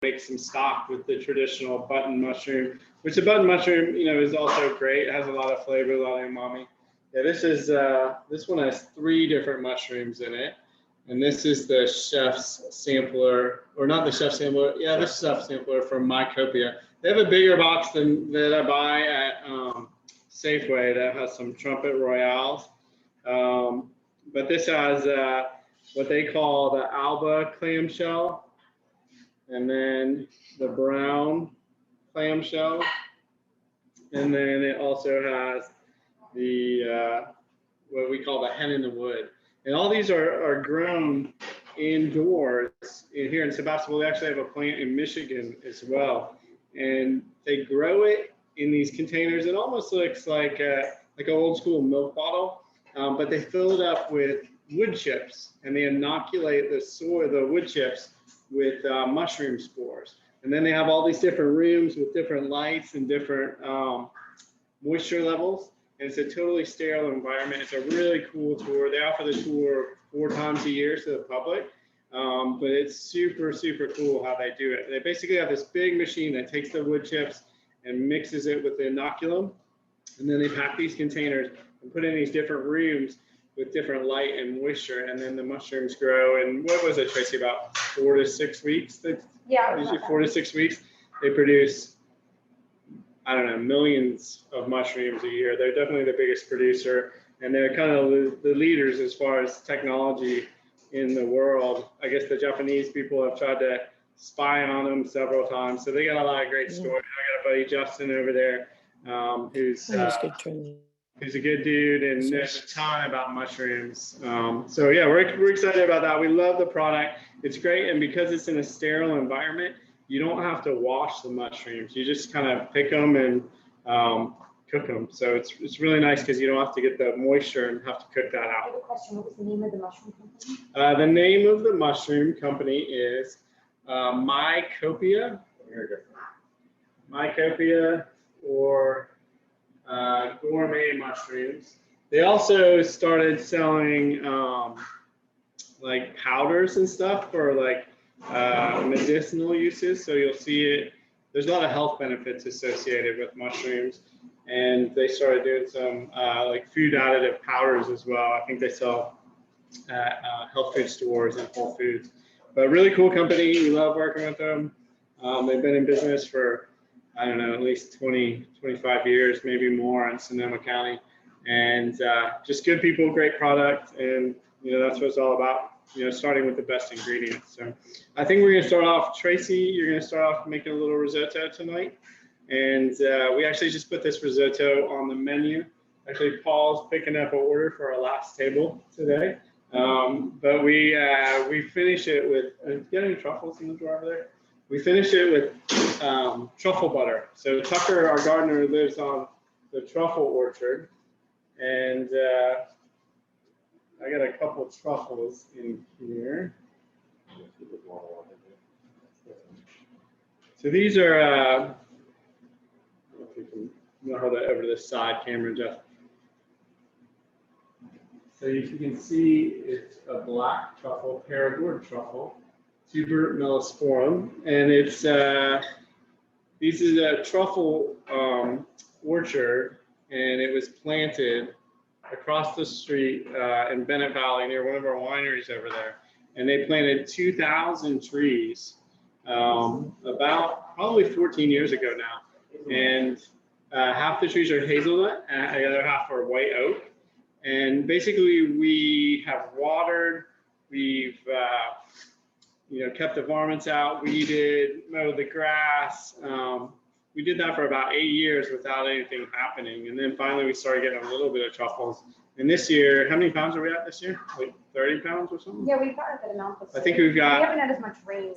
make some stock with the traditional button mushroom, which the button mushroom, is also great. It has a lot of flavor, a lot of umami. Yeah, this one has 3 different mushrooms in it. And this is the chef's sampler, or not the chef's sampler, yeah, the chef's sampler from Mycopia. They have a bigger box than that I buy at Safeway that has some Trumpet Royales. But this has what they call the Alba clamshell, and then the brown clamshell, and then it also has the what we call the hen in the wood. And all these are grown indoors here in Sebastopol. They actually have a plant in Michigan as well, and they grow it in these containers. It almost looks like an old school milk bottle, but they fill it up with wood chips, and they inoculate the wood chips with mushroom spores. And then they have all these different rooms with different lights and different moisture levels. And it's a totally sterile environment. It's a really cool tour. They offer the tour 4 times a year to the public, but it's super, super cool how they do it. They basically have this big machine that takes the wood chips and mixes it with the inoculum, and then they pack these containers and put in these different rooms with different light and moisture, and then the mushrooms grow. And what was it, Tracy, about 4 to 6 weeks? Yeah. Usually 4 to 6 weeks, they produce, I don't know, millions of mushrooms a year. They're definitely the biggest producer, and they're kind of the leaders as far as technology in the world. I guess the Japanese people have tried to spy on them several times, so they got a lot of great stories. I got a buddy, Justin, over there, who's a good dude and knows a ton about mushrooms. So yeah, we're excited about that. We love the product. It's great, and because it's in a sterile environment, you don't have to wash the mushrooms. You just kind of pick them and cook them. So it's really nice because you don't have to get the moisture and have to cook that out. I have a question. What was the name of the mushroom company? The name of the mushroom company is Mycopia. Mycopia, or gourmet mushrooms. They also started selling like powders and stuff for like medicinal uses. So you'll see it. There's a lot of health benefits associated with mushrooms, and they started doing some like food additive powders as well. I think they sell at health food stores and Whole Foods. But really cool company. We love working with them. They've been in business for, I don't know, at least 20, 25 years, maybe more in Sonoma County. And just good people, great product. And, that's what it's all about, starting with the best ingredients. So I think we're going to start off, Tracy, you're going to start off making a little risotto tonight. And we actually just put this risotto on the menu. Actually, Paul's picking up an order for our last table today. But we finish it with, do you have any truffles in the drawer over there? We finish it with truffle butter. So Tucker, our gardener, lives on the truffle orchard, and I got a couple of truffles in here. So these are, I don't know if you can hold that over to the side camera, Jeff. So you can see it's a black truffle, Perigord truffle, Tuber mellisporum, and it's this is a truffle orchard, and it was planted across the street in Bennett Valley near one of our wineries over there. And they planted 2,000 trees about probably 14 years ago now. And half the trees are hazelnut, and the other half are white oak. And basically, we have watered, we've kept the varmints out, weeded, mowed the grass. We did that for about 8 years without anything happening. And then finally we started getting a little bit of truffles. And this year, how many pounds are we at this year? Like 30 pounds or something? Yeah, we've got a good amount this year. I think we've got. We haven't had as much rain.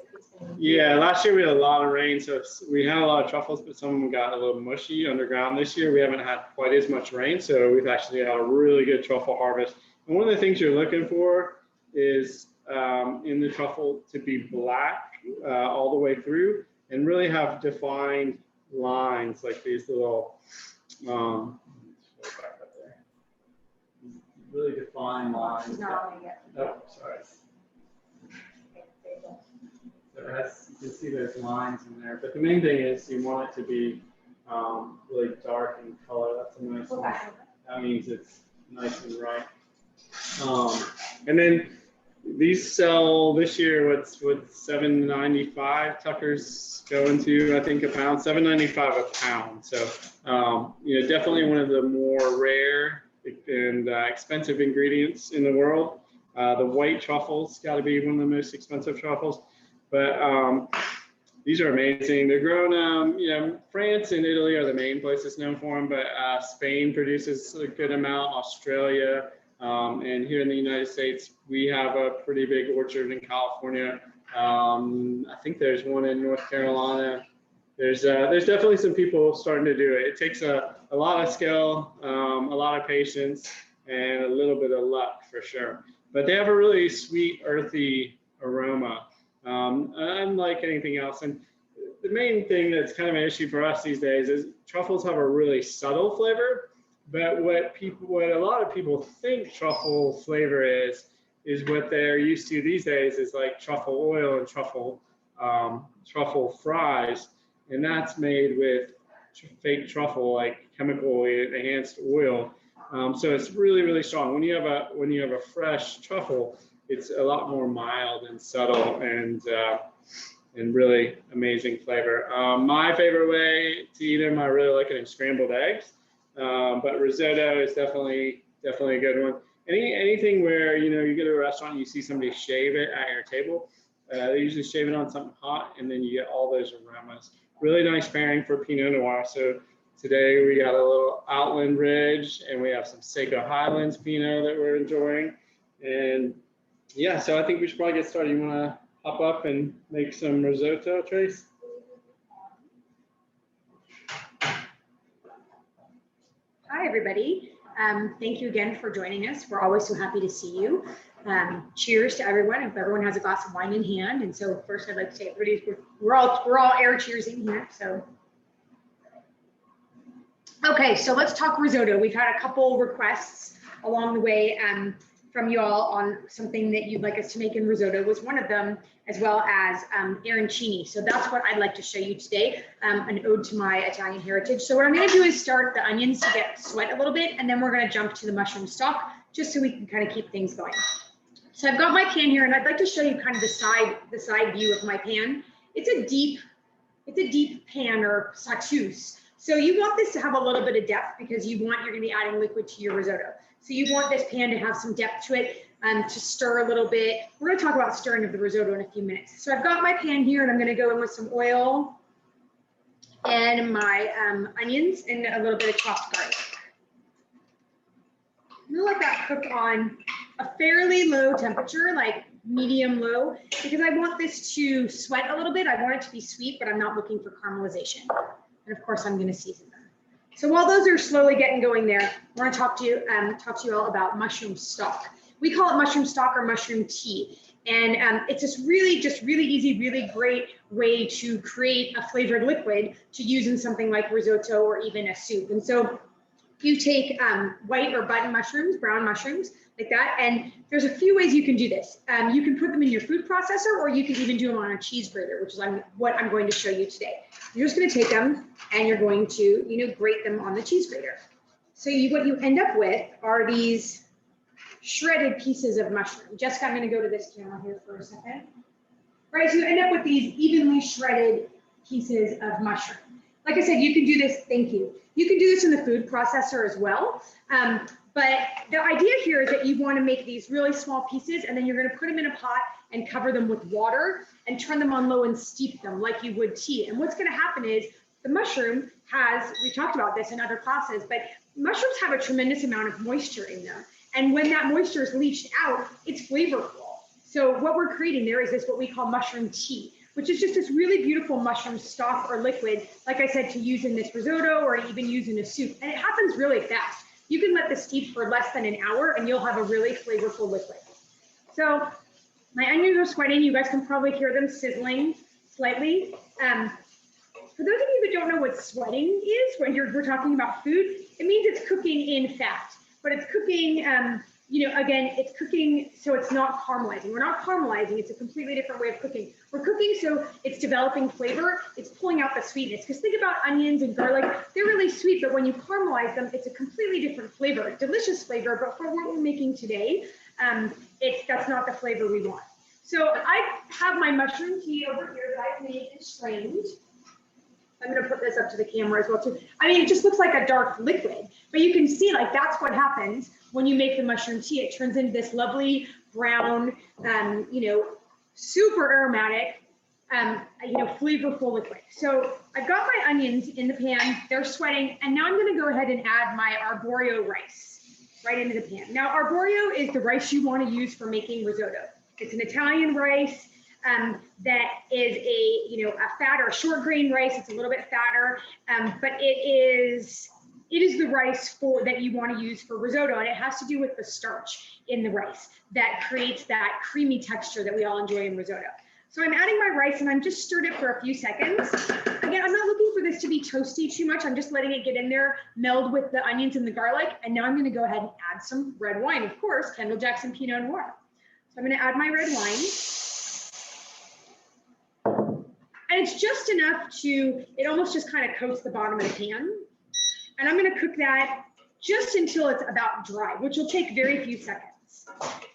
Yeah, last year we had a lot of rain, so we had a lot of truffles, but some of them got a little mushy underground. This year we haven't had quite as much rain, so we've actually had a really good truffle harvest. And one of the things you're looking for is in the truffle to be black all the way through and really have defined lines, like these little really defined lines. Not on it yet. Oh, sorry. So it has, you can see those lines in there. But the main thing is you want it to be really dark in color. That's a nice one. That means it's nice and ripe. And then these sell this year. What's $7.95? Tucker's going to, I think, a pound. $7.95 a pound. So you know, definitely one of the more rare and expensive ingredients in the world. The white truffles got to be one of the most expensive truffles. But these are amazing. They're grown, you know, France and Italy are the main places known for them, but Spain produces a good amount, Australia, and here in the United States, we have a pretty big orchard in California. I think there's one in North Carolina. There's definitely some people starting to do it. It takes a lot of skill, a lot of patience, and a little bit of luck for sure. But they have a really sweet, earthy aroma, unlike anything else. And the main thing that's kind of an issue for us these days is truffles have a really subtle flavor. But what a lot of people think truffle flavor is what they're used to these days is like truffle oil and truffle fries, and that's made with fake truffle, like chemical enhanced oil. So it's really, really strong. When you have a fresh truffle, it's a lot more mild and subtle and really amazing flavor. My favorite way to eat them, I really like it in scrambled eggs. But risotto is definitely a good one. Anything where, you know, you go to a restaurant and you see somebody shave it at your table, they usually shave it on something hot, and then you get all those aromas. Really nice pairing for Pinot Noir. So today we got a little Outland Ridge, and we have some Seco Highlands Pinot that we're enjoying. And yeah, so I think we should probably get started. You want to hop up and make some risotto, Trace? Hi, everybody. Thank you again for joining us. We're always so happy to see you. Cheers to everyone. If everyone has a glass of wine in hand. And so first I'd like to say we're all air cheersing here. So, okay, so let's talk risotto. We've had a couple requests along the way from you all on something that you'd like us to make in risotto. Was one of them, as well as arancini. So that's what I'd like to show you today, an ode to my Italian heritage. So what I'm gonna do is start the onions to get sweat a little bit, and then we're gonna jump to the mushroom stock, just so we can kind of keep things going. So I've got my pan here, and I'd like to show you kind of the side view of my pan. It's a deep pan or sauteuse. So you want this to have a little bit of depth because you're gonna be adding liquid to your risotto. So you want this pan to have some depth to it, to stir a little bit. We're gonna talk about stirring of the risotto in a few minutes. So I've got my pan here, and I'm gonna go in with some oil and my onions and a little bit of chopped garlic. I'm gonna let that cook on a fairly low temperature, like medium low, because I want this to sweat a little bit. I want it to be sweet, but I'm not looking for caramelization. And of course, I'm gonna season them. So while those are slowly getting going there, we're gonna talk to you all about mushroom stock. We call it mushroom stock or mushroom tea. And it's just really easy, really great way to create a flavored liquid to use in something like risotto or even a soup. And so you take white or button mushrooms, brown mushrooms, like that. And there's a few ways you can do this. You can put them in your food processor, or you can even do them on a cheese grater, which is what I'm going to show you today. You're just gonna take them and you're going to, grate them on the cheese grater. So what you end up with are these shredded pieces of mushroom. Jessica, I'm gonna go to this camera here for a second. Right, so you end up with these evenly shredded pieces of mushroom. Like I said, you can do this, thank you. You can do this in the food processor as well. But the idea here is that you want to make these really small pieces, and then you're going to put them in a pot and cover them with water and turn them on low and steep them like you would tea. And what's going to happen is the mushroom we talked about this in other classes, but mushrooms have a tremendous amount of moisture in them. And when that moisture is leached out, it's flavorful. So what we're creating there is what we call mushroom tea, which is just this really beautiful mushroom stock or liquid, like I said, to use in this risotto or even use in a soup. And it happens really fast. You can let this steep for less than an hour and you'll have a really flavorful liquid. So my onions are sweating. You guys can probably hear them sizzling slightly. For those of you that don't know what sweating is, when we're talking about food, it means it's cooking in fat, but it's cooking you know, again, it's cooking so it's not caramelizing. We're not caramelizing, it's a completely different way of cooking. We're cooking so it's developing flavor, it's pulling out the sweetness. Because think about onions and garlic, they're really sweet, but when you caramelize them, it's a completely different flavor, delicious flavor, but for what we're making today, that's not the flavor we want. So I have my mushroom tea over here that I've made and strained. I'm gonna put this up to the camera as well too. I mean, it just looks like a dark liquid, but you can see like that's what happens when you make the mushroom tea. It turns into this lovely brown, you know, super aromatic, you know, flavorful liquid. So I've got my onions in the pan, they're sweating, and now I'm gonna go ahead and add my arborio rice right into the pan. Now, arborio is the rice you wanna use for making risotto. It's an Italian rice. That is a fat or short grain rice. It's a little bit fatter, but it is the rice that you want to use for risotto, and it has to do with the starch in the rice that creates that creamy texture that we all enjoy in risotto. So I'm adding my rice, and I'm just stirred it for a few seconds. Again, I'm not looking for this to be toasty too much. I'm just letting it get in there, meld with the onions and the garlic, and now I'm going to go ahead and add some red wine, of course, Kendall-Jackson Pinot Noir. So I'm going to add my red wine. And it's just enough it almost just kind of coats the bottom of the pan. And I'm gonna cook that just until it's about dry, which will take very few seconds,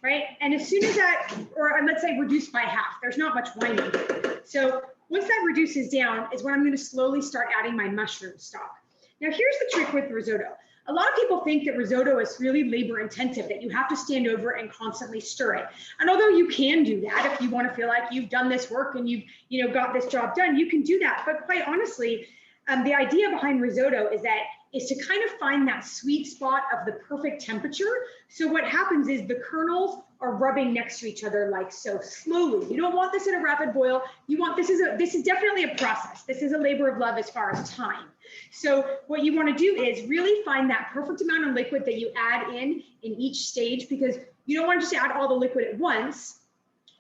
right? And as soon as that, or let's say reduced by half, there's not much wine in it. So once that reduces down is when I'm gonna slowly start adding my mushroom stock. Now here's the trick with risotto. A lot of people think that risotto is really labor intensive, that you have to stand over and constantly stir it. And although you can do that, if you want to feel like you've done this work and you've got this job done, you can do that. But quite honestly, the idea behind risotto is to kind of find that sweet spot of the perfect temperature. So what happens is the kernels are rubbing next to each other like so slowly. You don't want this in a rapid boil. You want this is definitely a process. This is a labor of love as far as time. So what you want to do is really find that perfect amount of liquid that you add in each stage, because you don't want to just add all the liquid at once.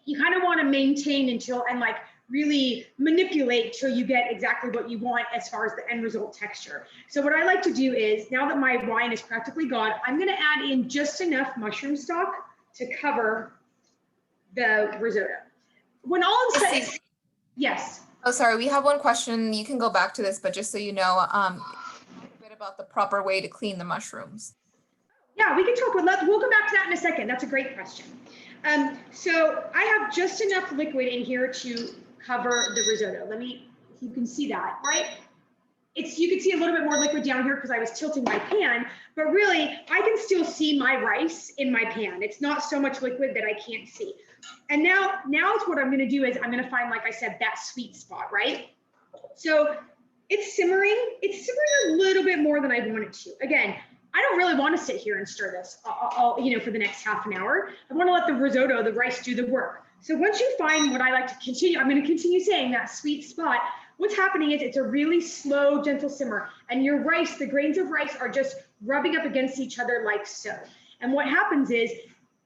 You kind of want to maintain and like really manipulate till you get exactly what you want as far as the end result texture. So what I like to do is, now that my wine is practically gone, I'm going to add in just enough mushroom stock to cover the risotto. When all is said, yes. Oh, sorry, we have one question. You can go back to this, but just so you know, a bit about the proper way to clean the mushrooms. Yeah, we can talk. We'll come back to that in a second. That's a great question. So I have just enough liquid in here to cover the risotto. You can see that, right? You can see a little bit more liquid down here because I was tilting my pan, but really I can still see my rice in my pan. It's not so much liquid that I can't see. And now what I'm gonna do is I'm gonna find, like I said, that sweet spot, right? So it's simmering a little bit more than I want it to. Again, I don't really want to sit here and stir this for the next half an hour. I want to let the risotto, the rice, do the work. So once you find what I like to continue, I'm going to continue saying that sweet spot. What's happening is it's a really slow, gentle simmer, and your rice, the grains of rice are just rubbing up against each other like so. And what happens is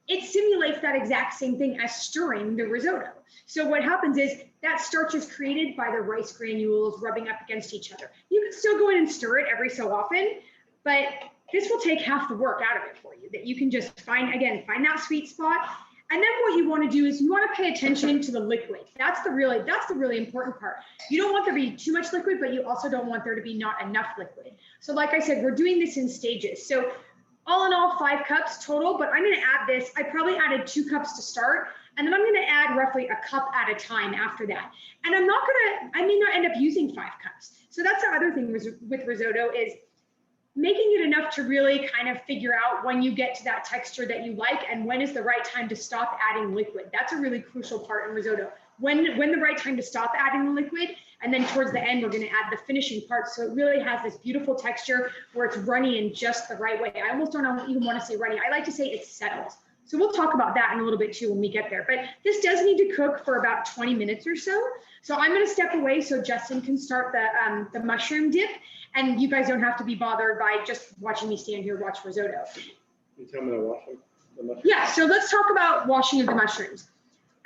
it simulates that exact same thing as stirring the risotto. So what happens is that starch is created by the rice granules rubbing up against each other. You can still go in and stir it every so often, but this will take half the work out of it for you, that you can just find that sweet spot. And then what you want to do is you want to pay attention to the liquid. That's the really important part. You don't want there to be too much liquid, but you also don't want there to be not enough liquid. So like I said, we're doing this in stages. So all in all, 5 cups total, but I'm going to add this. I probably added 2 cups to start, and then I'm going to add roughly a cup at a time after that. And I may not end up using 5 cups. So that's the other thing with risotto is making it enough to really kind of figure out when you get to that texture that you like and when is the right time to stop adding liquid. That's a really crucial part in risotto. When the right time to stop adding the liquid, and then towards the end, we're going to add the finishing part. So it really has this beautiful texture where it's runny in just the right way. I almost don't even want to say runny. I like to say it's settled. So we'll talk about that in a little bit too when we get there. But this does need to cook for about 20 minutes or so. So I'm going to step away so Justin can start the mushroom dip, and you guys don't have to be bothered by just watching me stand here watch risotto. You tell me to wash the mushrooms. Yeah, so let's talk about washing of the mushrooms.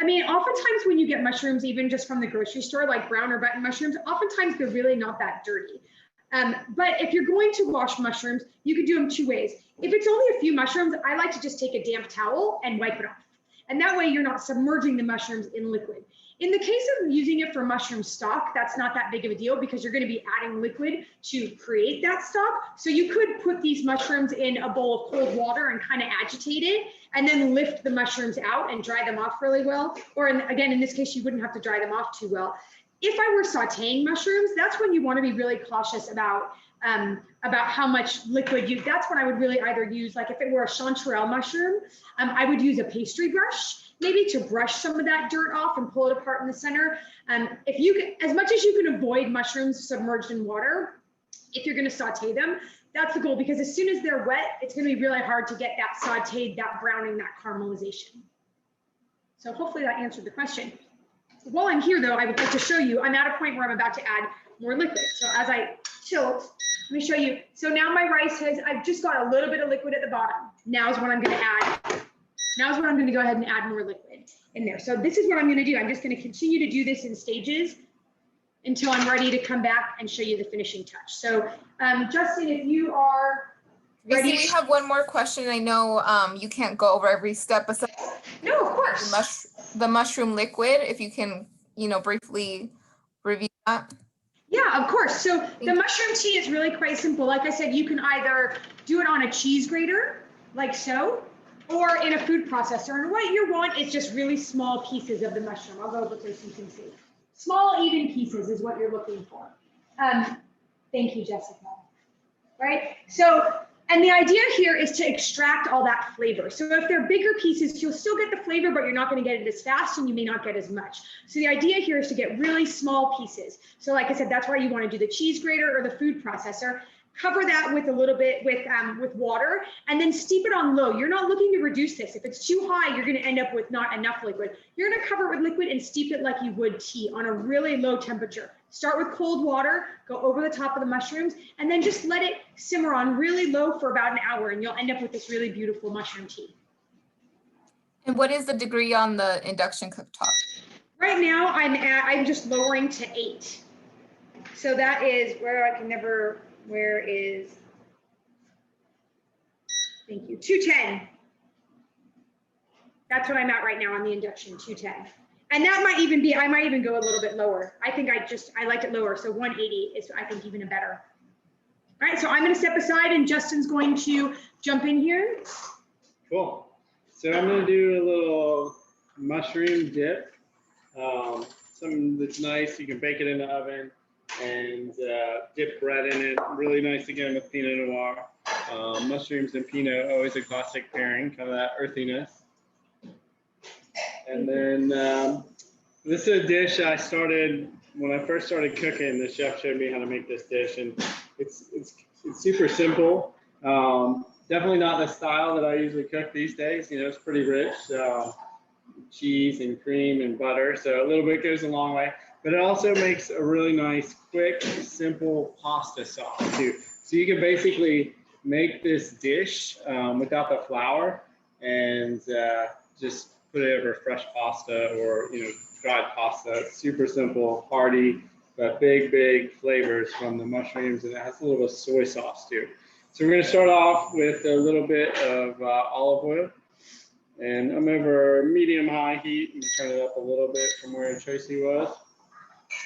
I mean, oftentimes when you get mushrooms, even just from the grocery store, like brown or button mushrooms, oftentimes they're really not that dirty. But if you're going to wash mushrooms, you could do them two ways. If it's only a few mushrooms, I like to just take a damp towel and wipe it off. And that way you're not submerging the mushrooms in liquid. In the case of using it for mushroom stock, that's not that big of a deal because you're going to be adding liquid to create that stock. So you could put these mushrooms in a bowl of cold water and kind of agitate it, and then lift the mushrooms out and dry them off really well. Or again, in this case, you wouldn't have to dry them off too well. If I were sauteing mushrooms, that's when you want to be really cautious about how much liquid you, that's when I would really either use, like if it were a chanterelle mushroom, I would use a pastry brush, maybe to brush some of that dirt off and pull it apart in the center. If you can, as much as you can avoid mushrooms submerged in water, if you're going to saute them, that's the goal, because as soon as they're wet, it's going to be really hard to get that sauteed, that browning, that caramelization. So hopefully that answered the question. While I'm here though, I would like to show you, I'm at a point where I'm about to add more liquid. So as I tilt, let me show you. So now my rice has, I've just got a little bit of liquid at the bottom. Now is when I'm going to add, now is when I'm going to go ahead and add more liquid in there. So this is what I'm going to do. I'm just going to continue to do this in stages until I'm ready to come back and show you the finishing touch. So Justin, if you are ready. We have one more question. I know you can't go over every step, but No, of course. The mushroom liquid, if you can, briefly review that. Yeah, of course. So the mushroom tea is really quite simple. Like I said, you can either do it on a cheese grater, like so, or in a food processor. And what you want is just really small pieces of the mushroom. I'll go over this so you can see. Small, even pieces is what you're looking for. Thank you, Jessica. Right? So, and the idea here is to extract all that flavor. So if they're bigger pieces, you'll still get the flavor, but you're not going to get it as fast and you may not get as much. So the idea here is to get really small pieces. So like I said, that's why you want to do the cheese grater or the food processor. Cover that with a little bit with water and then steep it on low. You're not looking to reduce this. If it's too high, you're going to end up with not enough liquid. You're going to cover it with liquid and steep it like you would tea on a really low temperature. Start with cold water, go over the top of the mushrooms, and then just let it simmer on really low for about an hour, and you'll end up with this really beautiful mushroom tea. And what is the degree on the induction cooktop? Right now, I'm just lowering to 8. So that is where I can never. Where is, thank you, 210. That's what I'm at right now on the induction, 210. And that might even be, I might even go a little bit lower. I think I like it lower. So 180 is, I think, even a better. All right, so I'm going to step aside and Justin's going to jump in here. Cool. So I'm going to do a little mushroom dip. Something that's nice. You can bake it in the oven and dip bread in it. Really nice again with Pinot Noir. Mushrooms and Pinot, always a classic pairing, kind of that earthiness. And then this is a dish I started, when I first started cooking, the chef showed me how to make this dish, and it's super simple. Definitely not the style that I usually cook these days. It's pretty rich, cheese and cream and butter, so a little bit goes a long way. But it also makes a really nice, quick, simple pasta sauce too. So you can basically make this dish without the flour and just put it over fresh pasta or dried pasta. It's super simple, hearty, but big flavors from the mushrooms, and it has a little bit of soy sauce too. So we're going to start off with a little bit of olive oil, and I'm over medium-high heat and turn it up a little bit from where Tracy was.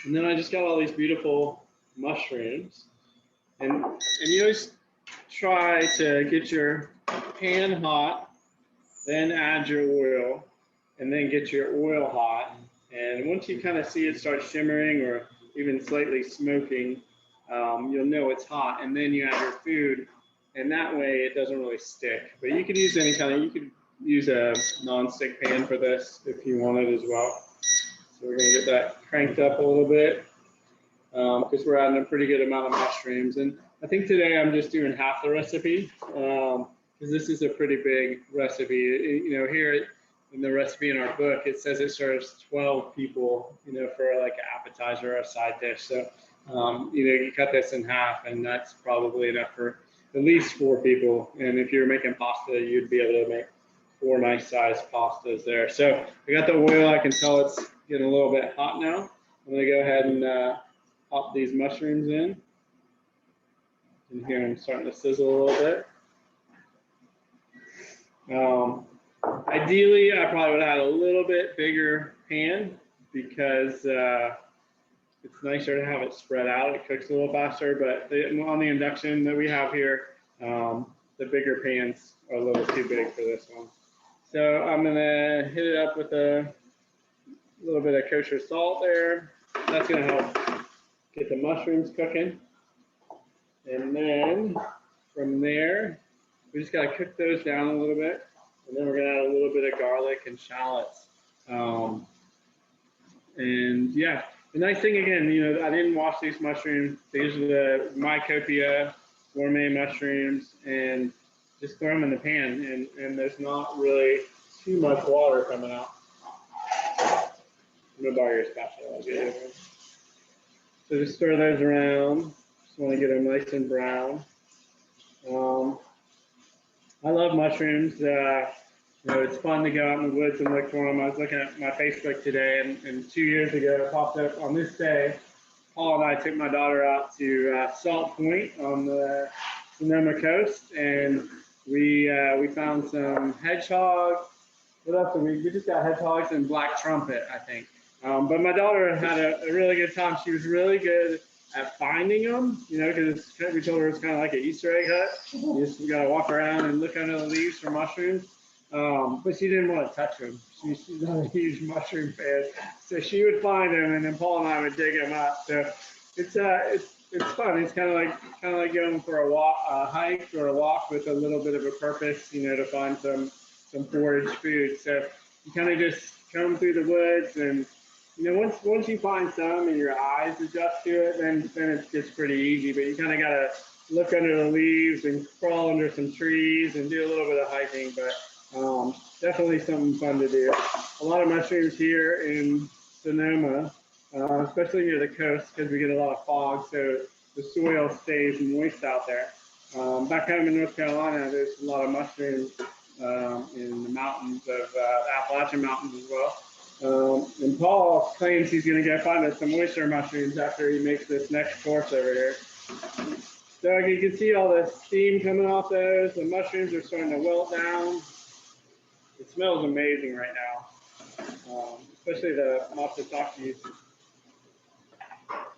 And then I just got all these beautiful mushrooms, and you always try to get your pan hot, then add your oil, and then get your oil hot. And once you kind of see it start shimmering or even slightly smoking, you'll know it's hot. And then you add your food, and that way it doesn't really stick. But you could use you could use a non-stick pan for this if you wanted as well. So we're going to get that cranked up a little bit because we're adding a pretty good amount of mushrooms. And I think today I'm just doing half the recipe because this is a pretty big recipe. Here in the recipe in our book, it says it serves 12 people, for like an appetizer or a side dish. So, you cut this in half, and that's probably enough for at least 4 people. And if you're making pasta, you'd be able to make 4 nice sized pastas there. So I got the oil. I can tell it's getting a little bit hot now. I'm going to go ahead and pop these mushrooms in. You can hear them starting to sizzle a little bit. Ideally, I probably would have had a little bit bigger pan because it's nicer to have it spread out. It cooks a little faster, but on the induction that we have here, the bigger pans are a little too big for this one. So I'm gonna hit it up with a little bit of kosher salt there. That's gonna help get the mushrooms cooking. And then from there, we just gotta cook those down a little bit. And then we're gonna add a little bit of garlic and shallots. And yeah, the nice thing again, you know, I didn't wash these mushrooms. These are the Mycopia gourmet mushrooms, and just throw them in the pan, and there's not really too much water coming out. I'm gonna borrow your spatula. So just stir those around. Just want to get them nice and brown. I love mushrooms. You know, it's fun to go out in the woods and look for them. I was looking at my Facebook today, and 2 years ago, it popped up on this day. Paul and I took my daughter out to Salt Point on the Sonoma coast, and we found some hedgehog. What else did we just got hedgehogs and black trumpet, I think. But my daughter had a really good time. She was really good at finding them, you know, because we told her it's kind of like an Easter egg hunt. You just got to walk around and look under the leaves for mushrooms. But she didn't want to touch them. She's not a huge mushroom fan, so she would find them, and then Paul and I would dig them up. So it's fun. It's kind of like going for a walk, a hike, or a walk with a little bit of a purpose, you know, to find some forage food. So you kind of just come through the woods, and you know, once you find some and your eyes adjust to it, then it gets pretty easy. But you kind of gotta look under the leaves and crawl under some trees and do a little bit of hiking. But definitely something fun to do. A lot of mushrooms here in Sonoma, especially near the coast, because we get a lot of fog, so the soil stays moist out there. Back home in North Carolina, there's a lot of mushrooms in the mountains of the Appalachian Mountains as well. And Paul claims he's going to go find us some oyster mushrooms after he makes this next course over here. So you can see all the steam coming off those. The mushrooms are starting to wilt down. It smells amazing right now, especially the matsutake,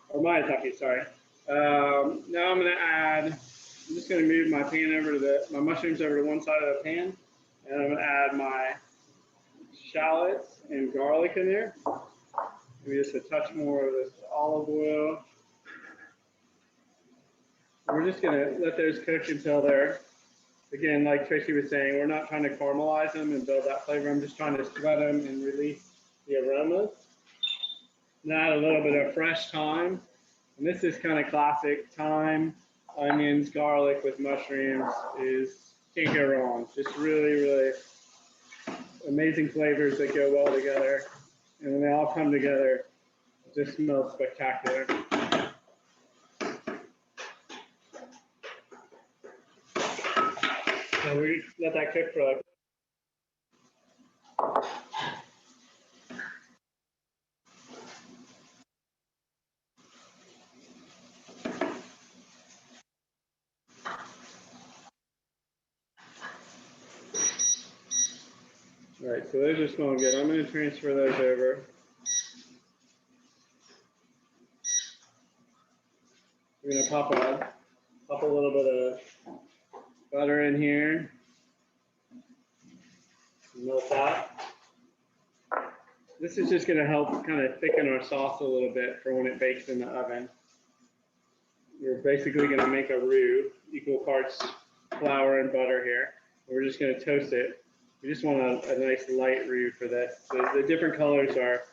or maitake, sorry. Now I'm just going to move my pan over to my mushrooms over to one side of the pan, and I'm going to add my shallots and garlic in there. Maybe just a touch more of this olive oil. We're just going to let those cook until they're, again, like Tracy was saying, we're not trying to caramelize them and build that flavor. I'm just trying to spread them and release the aromas. And add a little bit of fresh thyme. And this is kind of classic thyme, onions, garlic with mushrooms can't go wrong. Just really, really amazing flavors that go well together. And when they all come together, it just smells spectacular. So we let that cook for like. All right, so those are smelling good. I'm going to transfer those over. We're going to pop a little bit of butter in here. Melt that. This is just going to help kind of thicken our sauce a little bit for when it bakes in the oven. We're basically going to make a roux, equal parts flour and butter here. We're just going to toast it. We just want a nice light roux for this. The different colors are,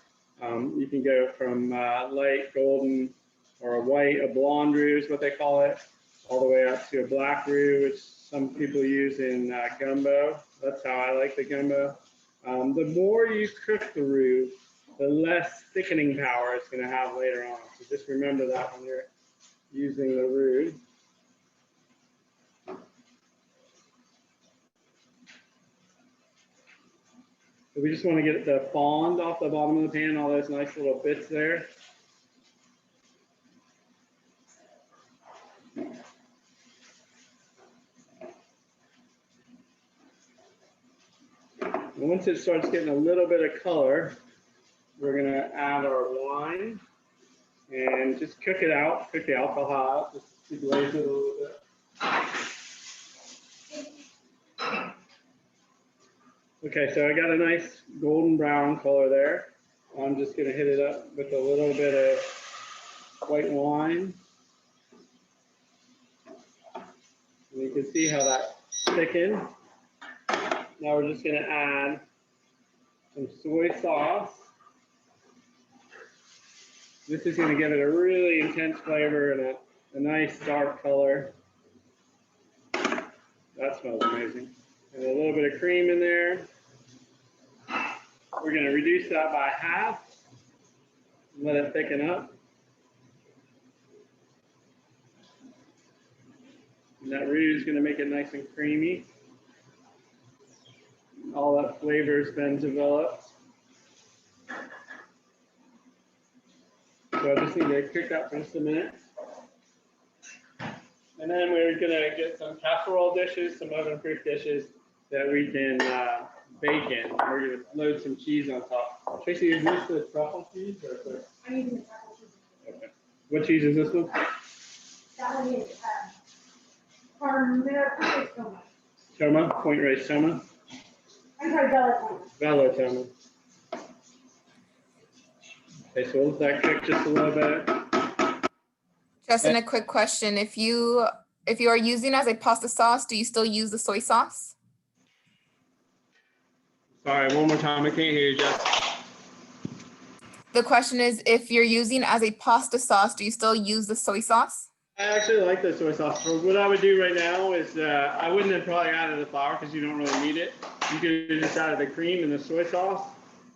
you can go from light golden or a white, a blonde roux is what they call it, all the way up to a black roux, which some people use in gumbo. That's how I like the gumbo. The more you cook the roux, the less thickening power it's going to have later on. So just remember that when you're using the roux. So we just want to get the fond off the bottom of the pan, all those nice little bits there. And once it starts getting a little bit of color, we're gonna add our wine and just cook it out, cook the alcohol out, just to glaze it a little bit. Okay, so I got a nice golden brown color there. I'm just gonna hit it up with a little bit of white wine. And you can see how that thickened. Now we're just gonna add some soy sauce. This is gonna give it a really intense flavor and a nice dark color. That smells amazing. And a little bit of cream in there. We're gonna reduce that by half and let it thicken up. And that roux is gonna make it nice and creamy. All that flavor's been developed. So I just need to cook that for just a minute. And then we're gonna get some casserole dishes, some oven-proof dishes that we can bake in. We're gonna load some cheese on top. Tracy, is this the truffle cheese or? I'm using the truffle cheese. Okay. What cheese is this one? That one is, Parmesan Toma. Toma, point raised Toma. I'm sorry, Bella Toma. Valor Toma. Okay, so we'll let that cook just a little bit. Justin, a quick question. If you are using as a pasta sauce, do you still use the soy sauce? Sorry, one more time. I can't hear you, Jess. The question is, if you're using as a pasta sauce, do you still use the soy sauce? I actually like the soy sauce. But what I would do right now is I wouldn't have probably added the flour because you don't really need it. You could just add the cream and the soy sauce,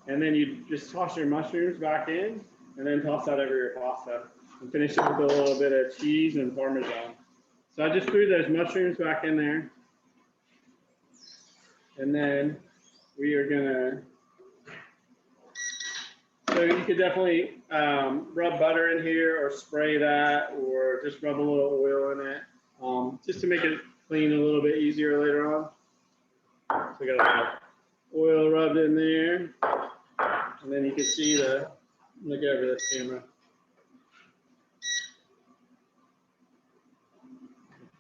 and then you just toss your mushrooms back in, and then toss that over your pasta, and finish it with a little bit of cheese and Parmesan. So I just threw those mushrooms back in there, and then we are gonna. So you could definitely rub butter in here, or spray that, or just rub a little oil in it, just to make it clean a little bit easier later on. So we got a little oil rubbed in there, and then you can see look over this camera.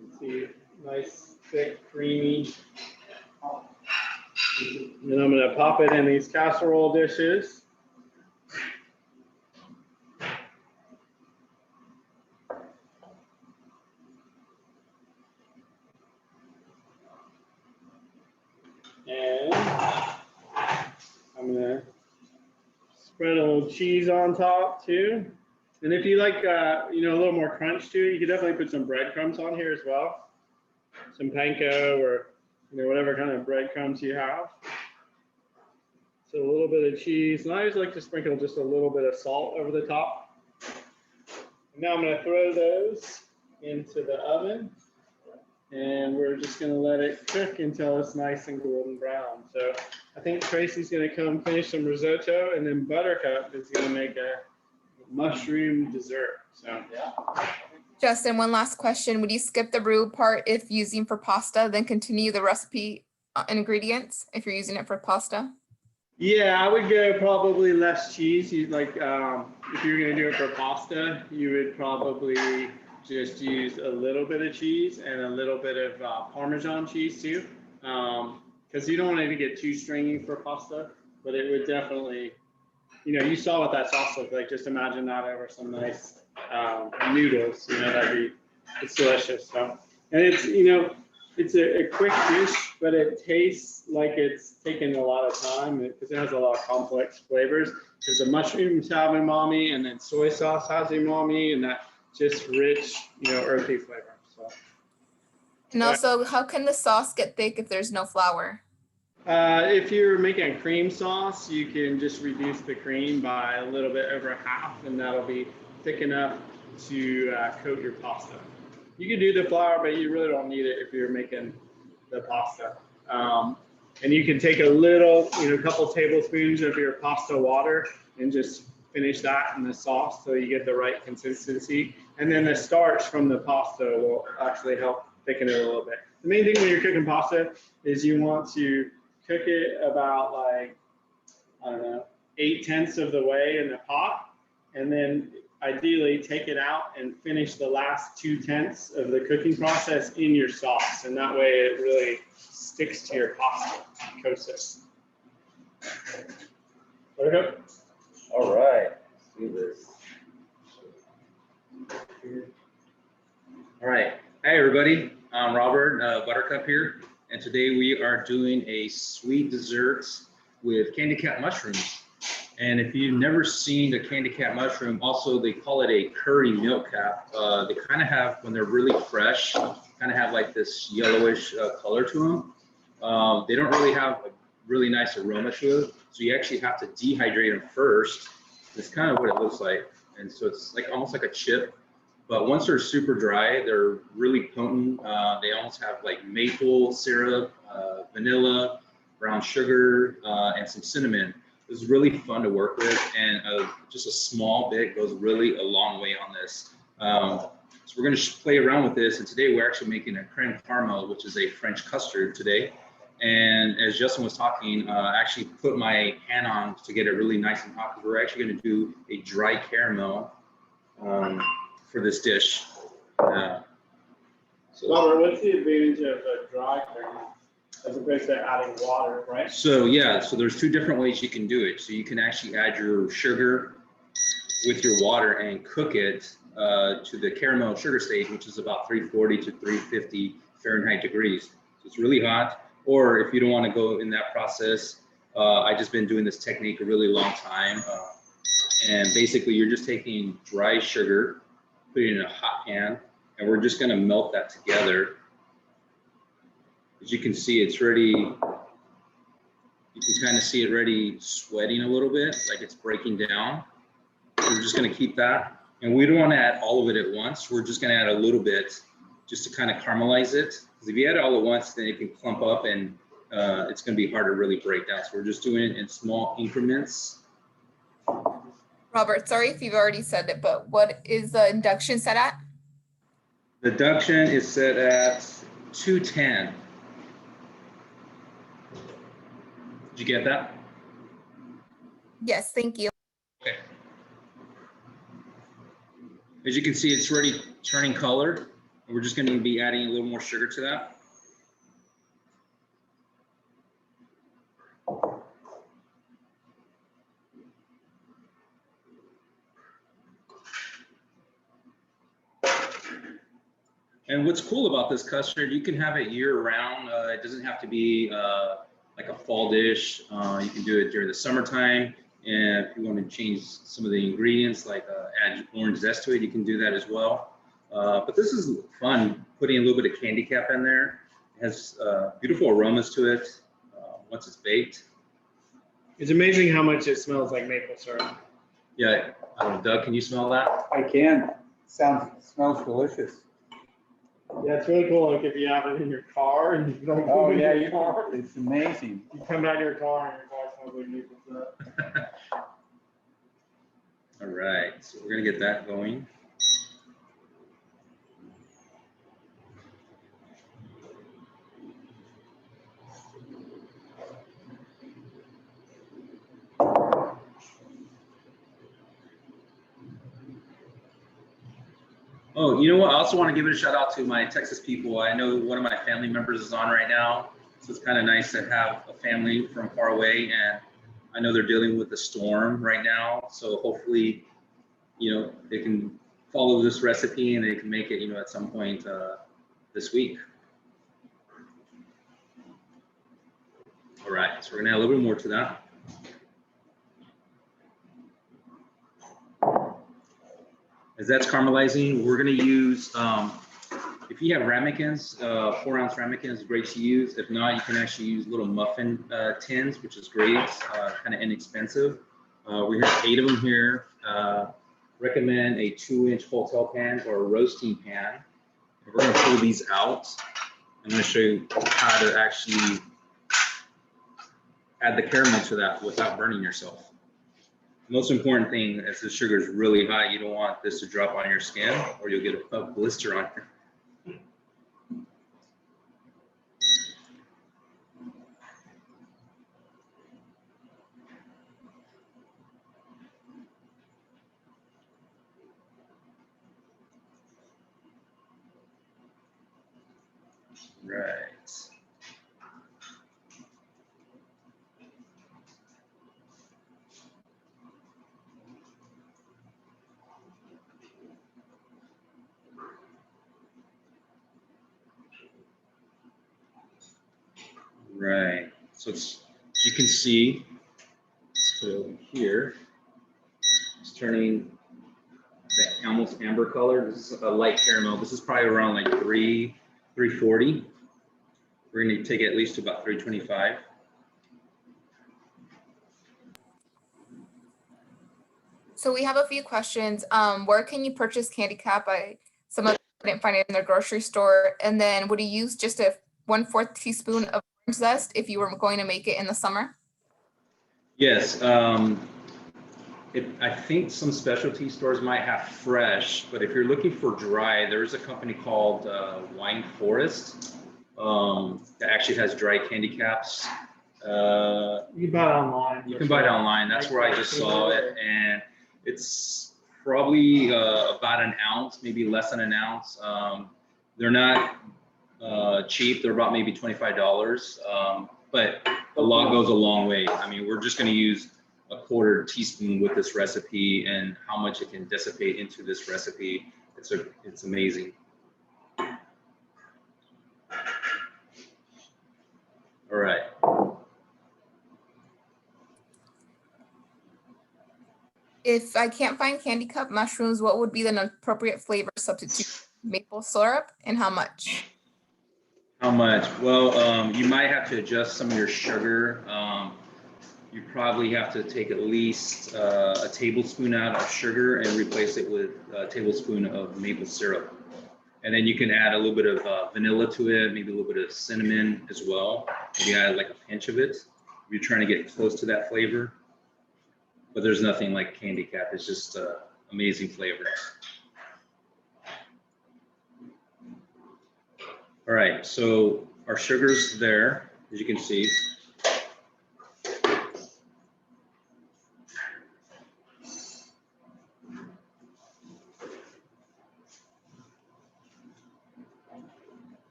You can see nice, thick, creamy. And then I'm gonna pop it in these casserole dishes. And I'm gonna spread a little cheese on top too. And if you like, a little more crunch to it, you could definitely put some breadcrumbs on here as well. Some panko or, whatever kind of breadcrumbs you have. So a little bit of cheese. And I always like to sprinkle just a little bit of salt over the top. And now I'm gonna throw those into the oven. And we're just gonna let it cook until it's nice and golden brown. So I think Tracy's gonna come finish some risotto, and then Buttercup is gonna make a mushroom dessert. So yeah. Justin, one last question. Would you skip the roux part if using for pasta, then continue the recipe and ingredients if you're using it for pasta? Yeah, I would go probably less cheese. If you're gonna do it for pasta, you would probably just use a little bit of cheese and a little bit of Parmesan cheese too, because you don't want it to get too stringy for pasta, but it would definitely, you saw what that sauce looked like. Just imagine that over some nice noodles, it's delicious. So, and it's a quick dish, but it tastes like it's taken a lot of time because it has a lot of complex flavors, because the mushrooms have umami, and then soy sauce has umami, and that just rich, earthy flavor. So. And also, how can the sauce get thick if there's no flour? If you're making a cream sauce, you can just reduce the cream by a little bit over half, and that'll be thick enough to coat your pasta. You can do the flour, but you really don't need it if you're making the pasta. And you can take a little, couple tablespoons of your pasta water and just finish that in the sauce so you get the right consistency. And then the starch from the pasta will actually help thicken it a little bit. The main thing when you're cooking pasta is you want to cook it about like, I don't know, 8/10 of the way in the pot, and then ideally take it out and finish the last 2/10 of the cooking process in your sauce, and that way it really sticks to your pasta, coats it. Let it go. All right, let's do this. All right, hi everybody. I'm Robert Buttercup here, and today we are doing a sweet dessert with candy cat mushrooms. And if you've never seen the candy cat mushroom, also they call it a curry milk cap. They kind of have, when they're really fresh, kind of have like this yellowish color to them. They don't really have a really nice aroma to it, so you actually have to dehydrate them first. It's kind of what it looks like, and so it's like almost like a chip. But once they're super dry, they're really potent. They almost have like maple syrup, vanilla, brown sugar, and some cinnamon. It's really fun to work with, and just a small bit goes really a long way on this. So we're going to play around with this, and today we're actually making a creme caramel, which is a French custard today. And as Justin was talking, I actually put my hand on to get it really nice and hot, because we're actually going to do a dry caramel for this dish. Robert, what's the advantage of a dry caramel as opposed to adding water, right? So yeah, so there's two different ways you can do it. So you can actually add your sugar with your water and cook it to the caramel sugar stage, which is about 340 to 350 Fahrenheit degrees. So it's really hot. Or if you don't want to go in that process, I've just been doing this technique a really long time. And basically you're just taking dry sugar, putting it in a hot pan, and we're just going to melt that together. As you can see, it's already, you can kind of see it already sweating a little bit, like it's breaking down. So we're just going to keep that. And we don't want to add all of it at once. We're just going to add a little bit just to kind of caramelize it. Because if you add it all at once, then it can clump up, and it's going to be hard to really break down. So we're just doing it in small increments. Robert, sorry if you've already said it, but what is the induction set at? The induction is set at 210. Did you get that? Yes, thank you. Okay. As you can see, it's already turning color. And we're just going to be adding a little more sugar to that. And what's cool about this custard, you can have it year round. It doesn't have to be like a fall dish. You can do it during the summertime. And if you want to change some of the ingredients, like add orange zest to it, you can do that as well. But this is fun, putting a little bit of candy cap in there. It has beautiful aromas to it once it's baked. It's amazing how much it smells like maple syrup. Yeah, I don't know, Doug, can you smell that? I can. Smells delicious. Yeah, it's really cool. Like if you have it in your car and you don't Oh put it yeah, in your car, it's amazing. you come out of your car and your car smells like maple syrup. All right, so we're gonna get that going. Oh, you know what? I also want to give it a shout out to my Texas people. I know one of my family members is on right now, so it's kind of nice to have a family from far away, and I know they're dealing with the storm right now. So hopefully, you know, they can follow this recipe and they can make it, you know, at some point this week. All right, so we're gonna add a little bit more to that. As that's caramelizing, we're gonna use, if you have ramekins, 4-ounce ramekins is great to use. If not, you can actually use little muffin tins, which is great, kind of inexpensive. We have 8 of them here. Recommend a 2-inch hotel pan or a roasting pan. We're gonna pull these out. I'm gonna show you how to actually add the caramel to that without burning yourself. Most important thing, as the sugar is really hot, you don't want this to drop on your skin or you'll get a blister on you. Right. Right. So it's, you can see, let's put it over here. It's turning that almost amber color. This is a light caramel. This is probably around like 340. We're going to take it at least to about 325. So we have a few questions. Where can you purchase candy cap? Some of them didn't find it in their grocery store. And then would you use just a 1/4 teaspoon of orange zest if you were going to make it in the summer? Yes. I think some specialty stores might have fresh, but if you're looking for dry, there's a company called Wine Forest that actually has dry candy caps. You can buy it online. You can buy it online. That's where I just saw it, and it's probably about an ounce, maybe less than an ounce. They're not cheap. They're about maybe $25, but a lot goes a long way. I mean, we're just going to use a 1/4 teaspoon with this recipe, and how much it can dissipate into this recipe. It's amazing. All right. If I can't find candy cup mushrooms, what would be the appropriate flavor substitute? Maple syrup, and how much? How much? Well, you might have to adjust some of your sugar. You probably have to take at least a tablespoon out of sugar and replace it with a tablespoon of maple syrup. And then you can add a little bit of vanilla to it, maybe a little bit of cinnamon as well. Maybe add like a pinch of it if you're trying to get close to that flavor. But there's nothing like candy cap. It's just amazing flavor. All right, so our sugar's there, as you can see.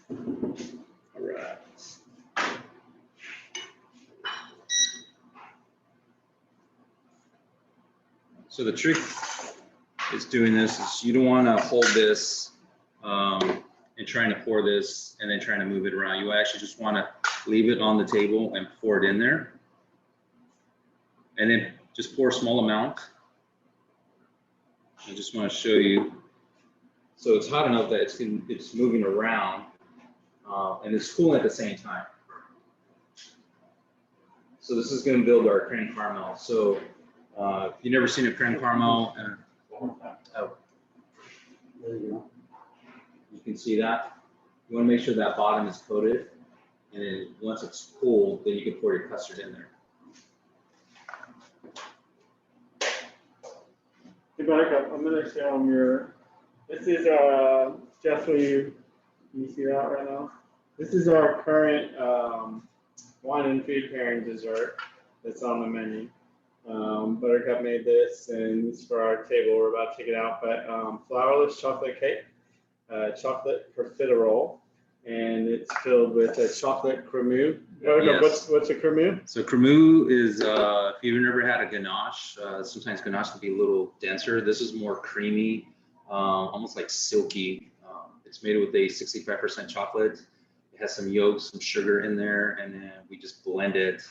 All right. So the trick is doing this is you don't want to hold this and trying to pour this and then trying to move it around. You actually just want to leave it on the table and pour it in there. And then just pour a small amount. I just want to show you. So it's hot enough that it's moving around and it's cooling at the same time. So this is going to build our creme caramel. So if you've never seen a creme caramel, oh, There you go. you can see that. You want to make sure that bottom is coated, and then once it's cool, then you can pour your custard in there. Hey, Buttercup, I'm gonna show them this is Jeff, will you see that right now? This is our current wine and food pairing dessert that's on the menu. Buttercup made this, and it's for our table. We're about to take it out, but flourless chocolate cake, chocolate profiterole, and it's filled with a chocolate cremeux. Buttercup, Yes. what's a cremeux? So cremeux is, if you've never had a ganache, sometimes ganache can be a little denser. This is more creamy, almost like silky. It's made with a 65% chocolate. It has some yolks, some sugar in there, and then we just blend it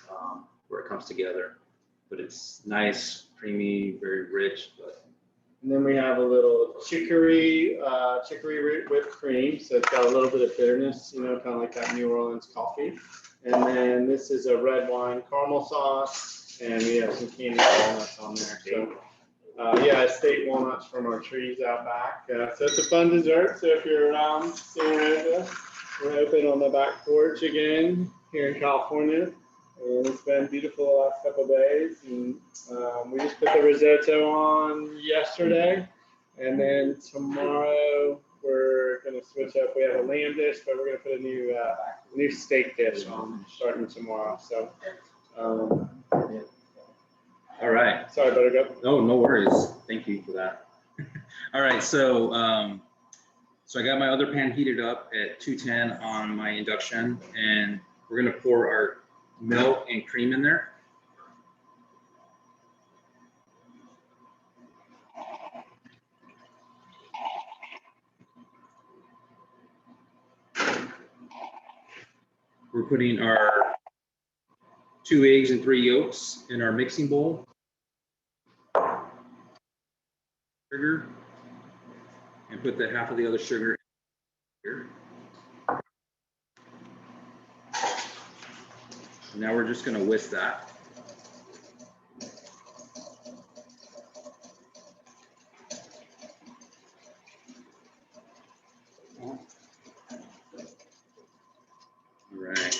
where it comes together. But it's nice, creamy, very rich. And then we have a little chicory whipped cream. So it's got a little bit of bitterness, you know, kind of like that New Orleans coffee. And then this is a red wine caramel sauce, and we have some candied walnuts on there. So yeah, estate walnuts from our trees out back. So it's a fun dessert. So if you're around San Rosa, we're open on the back porch again here in California. And it's been beautiful the last couple of days. And we just put the risotto on yesterday. And then tomorrow we're going to switch up. We have a lamb dish, but we're going to put a new steak dish on starting tomorrow. So, All right. Sorry, Buttercup. No worries. Thank you for that. All right. So So I got my other pan heated up at 210 on my induction, and we're gonna pour our milk and cream in there. We're putting our 2 eggs and 3 yolks in our mixing bowl. Sugar, and put the half of the other sugar here. Now we're just gonna whisk that. All right.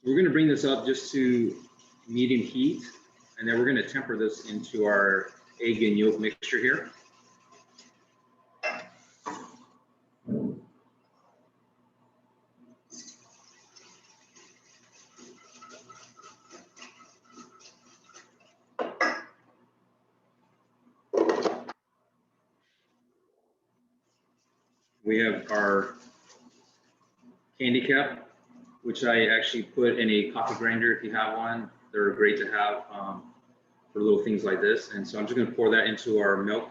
We're gonna bring this up just to medium heat, and then we're gonna temper this into our egg and yolk mixture here. We have our candy cap, which I actually put in a coffee grinder if you have one. They're great to have for little things like this. And so I'm just gonna pour that into our milk.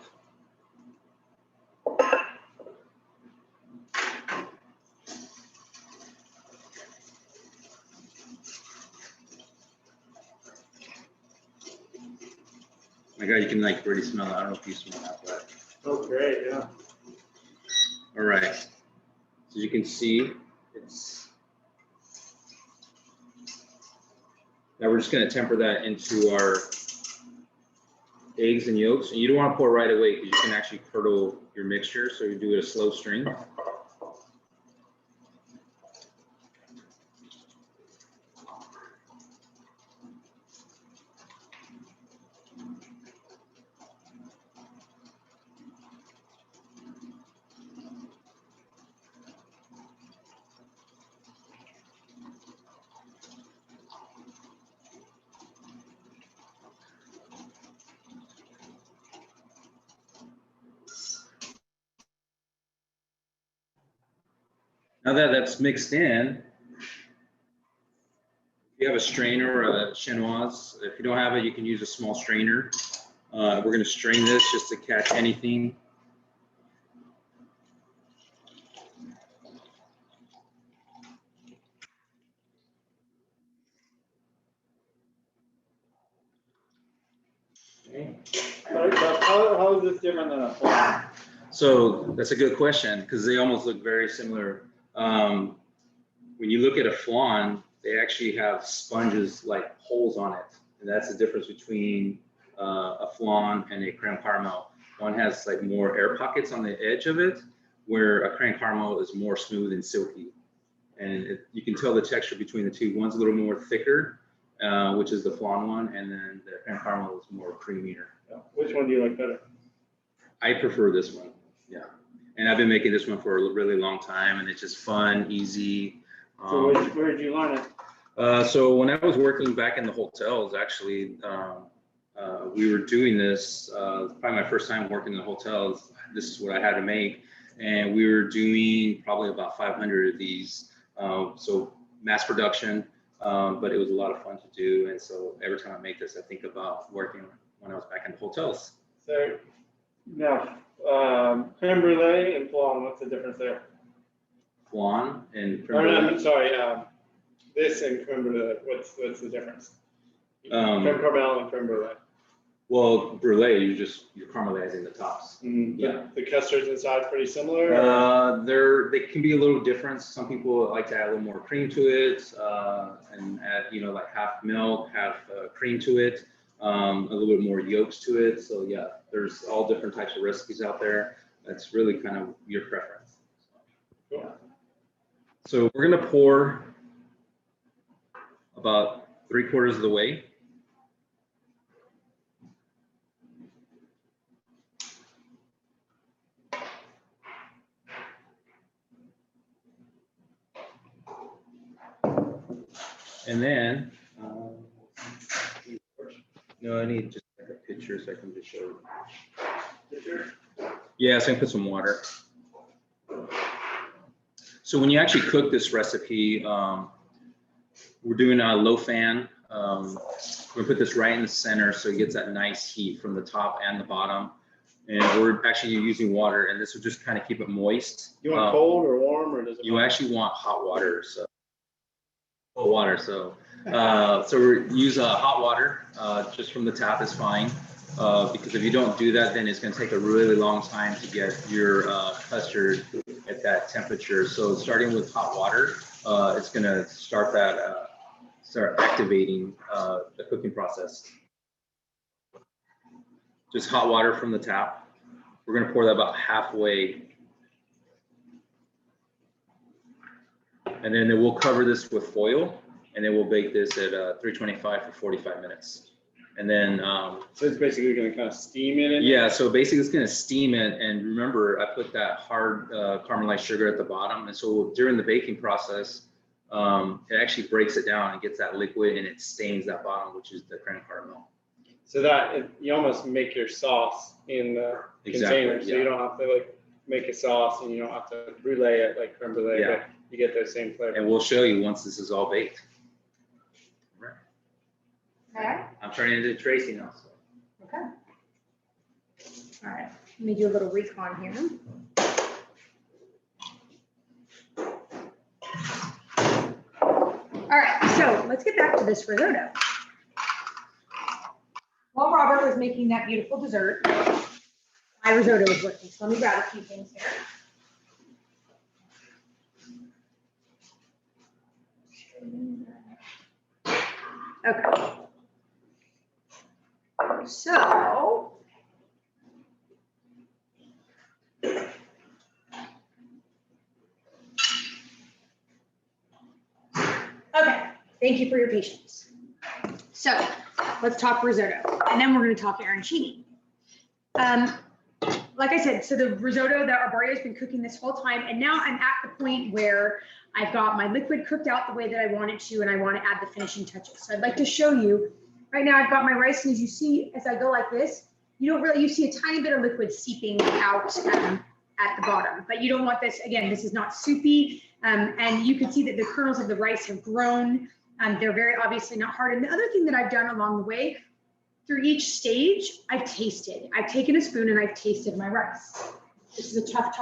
My God, you can like already smell it. I don't know if you smell that, but. Oh, great, yeah. All right, as you can see, it's, now we're just gonna temper that into our eggs and yolks. And you don't wanna pour right away because you can actually curdle your mixture. So you do it a slow stream. Now that that's mixed in, if you have a strainer or a chinoise, if you don't have it, you can use a small strainer. We're going to strain this just to catch anything. Okay. How is this different than a flan? So that's a good question because they almost look very similar. When you look at a flan, they actually have sponges like holes on it. And that's the difference between a flan and a creme caramel. One has like more air pockets on the edge of it, where a creme caramel is more smooth and silky. And you can tell the texture between the two. One's a little more thicker, which is the flan one, and then the creme caramel is more creamier. Which one do you like better? I prefer this one, yeah. And I've been making this one for a really long time, and it's just fun, easy. So where did you learn it? So when I was working back in the hotels, actually, we were doing this, probably my first time working in the hotels. This is what I had to make. And we were doing probably about 500 of these. So mass production, but it was a lot of fun to do. And so every time I make this, I think about working when I was back in the hotels. So now, creme brulee and flan, what's the difference there? Flan and Or, no, I'm sorry, this and creme brulee, what's the difference? Creme caramel and creme brulee. Well, brulee, you're caramelizing the tops. Yeah. The custards inside pretty similar? Or? They can be a little different. Some people like to add a little more cream to it, and add, like half milk, half cream to it, a little bit more yolks to it. So yeah, there's all different types of recipes out there. That's really kind of your preference. Cool. Yeah. So we're gonna pour about 3/4 of the way. And then, no, I need just like a picture so I can just show you. Yeah, so I can put some water. So when you actually cook this recipe, we're doing a low fan. We're gonna put this right in the center so it gets that nice heat from the top and the bottom. And we're actually using water, and this will just kind of keep it moist. You want cold or warm, or does it? You actually want hot water, so cold water. So we use hot water just from the tap is fine, because if you don't do that, then it's going to take a really long time to get your custard at that temperature. So starting with hot water, it's going to start activating the cooking process. Just hot water from the tap. We're going to pour that about halfway. And then we'll cover this with foil, and then we'll bake this at 325 for 45 minutes. And then so it's basically going to kind of steam it. Yeah, so basically it's going to steam it. And remember, I put that hard caramelized sugar at the bottom. And so during the baking process, it actually breaks it down and gets that liquid, and it stains that bottom, which is the creme caramel. So that you almost make your sauce in the container, so you don't have to like make a sauce, and you don't have to brulee it like creme brulee, but you get those same flavors. And we'll show you once this is all baked. All right. Okay. I'm turning into Tracy now. So. Okay. All right. Let me do a little recon here. All right. So let's get back to this risotto. While Robert was making that beautiful dessert, my risotto was working. So let me grab a few things here. Okay. So, okay, thank you for your patience. So, let's talk risotto, and then we're going to talk arancini. Like I said, so the risotto that Arbario has been cooking this whole time, and now I'm at the point where I've got my liquid cooked out the way that I want it to, and I want to add the finishing touches. So I'd like to show you, right now I've got my rice, and as you see, as I go like this, you see a tiny bit of liquid seeping out at the bottom, but you don't want this, again, this is not soupy, and you can see that the kernels of the rice have grown. They're very obviously not hard. And the other thing that I've done along the way, through each stage, I've tasted. I've taken a spoon and I've tasted my rice. This is a tough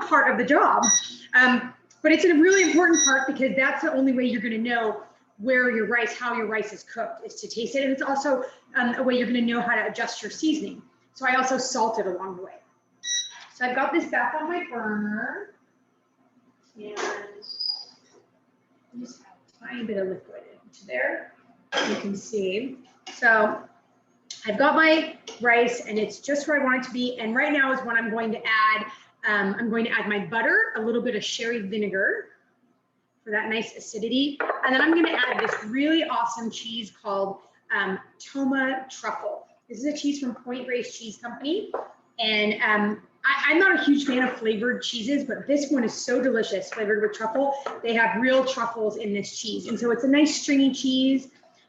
part of the job, but it's a really important part because that's the only way you're going to know where your rice, how your rice is cooked, is to taste it. And it's also a way you're going to know how to adjust your seasoning. So I also salt it along the way. So I've got this back on my burner, and just add a tiny bit of liquid into there. You can see. So I've got my rice, and it's just where I want it to be. And right now is when I'm going to add. I'm going to add my butter, a little bit of sherry vinegar for that nice acidity, and then I'm going to add this really awesome cheese called Toma Truffle. This is a cheese from Point Grace Cheese Company, and I'm not a huge fan of flavored cheeses, but this one is so delicious, flavored with truffle. They have real truffles in this cheese, and so it's a nice stringy cheese.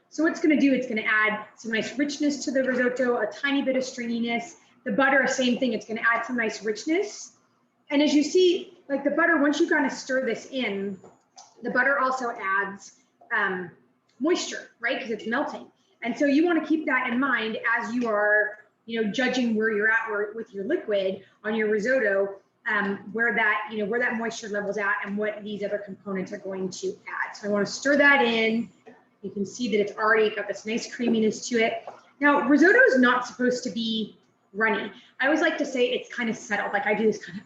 So what it's going to do, it's going to add some nice richness to the risotto, a tiny bit of stringiness. The butter, same thing, it's going to add some nice richness. And as you see, like the butter, once you kind of stir this in, the butter also adds moisture, right? Because it's melting. And so you want to keep that in mind as you are, judging where you're at with your liquid on your risotto, where that moisture level's at and what these other components are going to add. So I want to stir that in. You can see that it's already got this nice creaminess to it. Now, risotto is not supposed to be runny. I always like to say it's kind of settled. Like I do this kind of,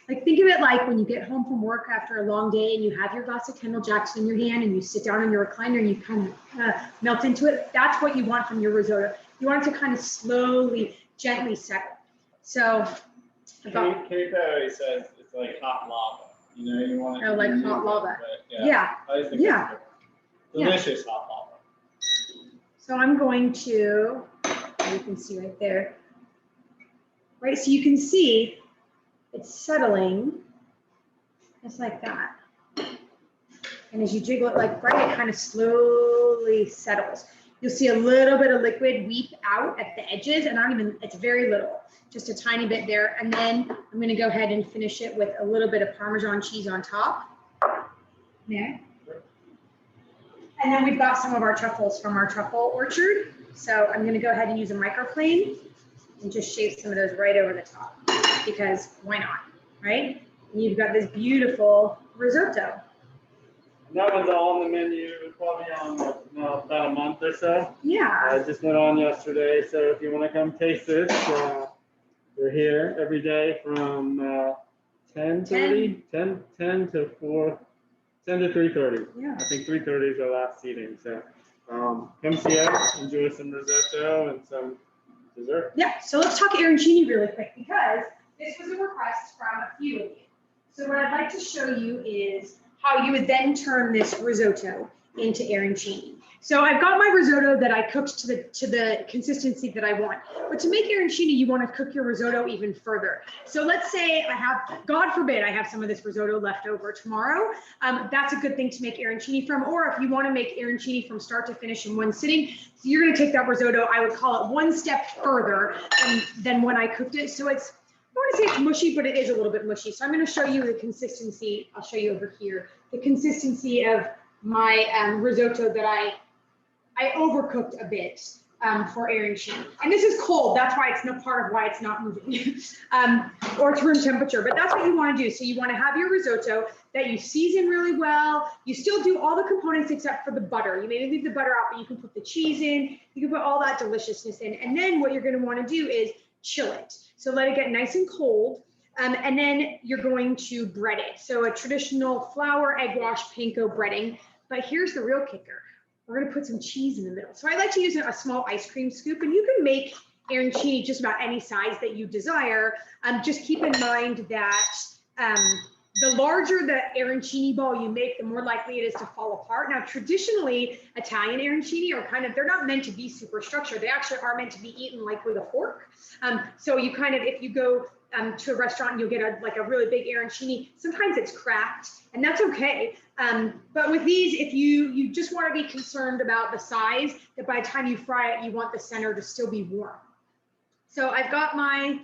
like think of it like when you get home from work after a long day and you have your glass of Kendall-Jackson in your hand and you sit down in your recliner and you kind of melt into it. That's what you want from your risotto. You want it to kind of slowly, gently settle. So, Katie Perry says it's like hot lava. You want it to like be hot lava. Yeah. I think Yeah. Delicious hot lava. So I'm going to, you can see right there. Right, so you can see it's settling just like that. And as you jiggle it like right, it kind of slowly settles. You'll see a little bit of liquid weep out at the edges, and it's very little, just a tiny bit there. And then I'm gonna go ahead and finish it with a little bit of Parmesan cheese on top. There. And then we've got some of our truffles from our truffle orchard. So I'm gonna go ahead and use a microplane and just shave some of those right over the top, because why not, right? And you've got this beautiful risotto. And that one's all on the menu, probably on about a month or so. Yeah. I just went on yesterday, so if you want to come taste this, we're here every day from 10 to 3:30. Yeah. I think 3:30 is our last seating, so come see us, enjoy some risotto and some dessert. Yeah, so let's talk arancini really quick, because this was a request from a few of you. So what I'd like to show you is how you would then turn this risotto into arancini. So I've got my risotto that I cooked to the consistency that I want. But to make arancini, you want to cook your risotto even further. So let's say I have, God forbid, I have some of this risotto left over tomorrow. That's a good thing to make arancini from. Or if you want to make arancini from start to finish in one sitting, so you're going to take that risotto, I would call it one step further than when I cooked it. So it's, I want to say it's mushy, but it is a little bit mushy. So I'm going to show you the consistency. I'll show you over here, the consistency of my risotto that I overcooked a bit for arancini. And this is cold. That's why it's not part of why it's not moving or it's room temperature. But that's what you want to do. So you want to have your risotto that you season really well. You still do all the components except for the butter. You maybe leave the butter out, but you can put the cheese in. You can put all that deliciousness in. And then what you're going to want to do is chill it. So let it get nice and cold. And then you're going to bread it. So a traditional flour, egg wash, panko breading. But here's the real kicker. We're going to put some cheese in the middle. So I like to use a small ice cream scoop, and you can make arancini just about any size that you desire. Just keep in mind that the larger the arancini ball you make, the more likely it is to fall apart. Now, traditionally, Italian arancini are they're not meant to be super structured. They actually are meant to be eaten like with a fork. So you if you go to a restaurant and you'll get a really big arancini, sometimes it's cracked, and that's okay. But with these, if you just want to be concerned about the size, that by the time you fry it, you want the center to still be warm. So I've got my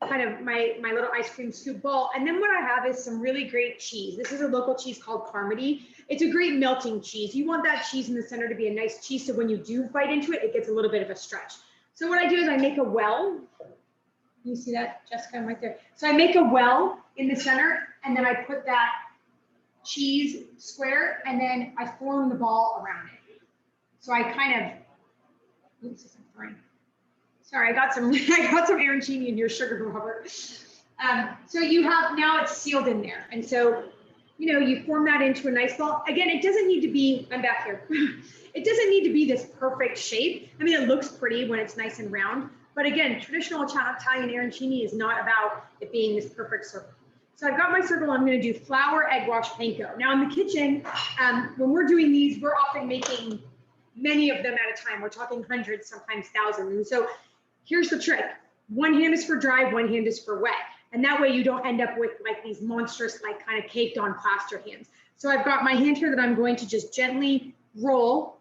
my little ice cream scoop ball, and then what I have is some really great cheese. This is a local cheese called Carmody. It's a great melting cheese. You want that cheese in the center to be a nice cheese, so when you do bite into it, it gets a little bit of a stretch. So what I do is I make a well. You see that, Jessica, right there? So I make a well in the center, and then I put that cheese square, and then I form the ball around it. So I oops, I'm sorry, I got some arancini in your sugar, Robert. So you have, now it's sealed in there. And so, you form that into a nice ball. Again, it doesn't need to be, I'm back here. It doesn't need to be this perfect shape. I mean, it looks pretty when it's nice and round. But again, traditional Italian arancini is not about it being this perfect circle. So I've got my circle. I'm going to do flour, egg wash, panko. Now in the kitchen, when we're doing these, we're often making many of them at a time. We're talking hundreds, sometimes thousands. And so here's the trick. One hand is for dry, one hand is for wet. And that way you don't end up with these monstrous, kind of caked on plaster hands. So I've got my hand here that I'm going to just gently roll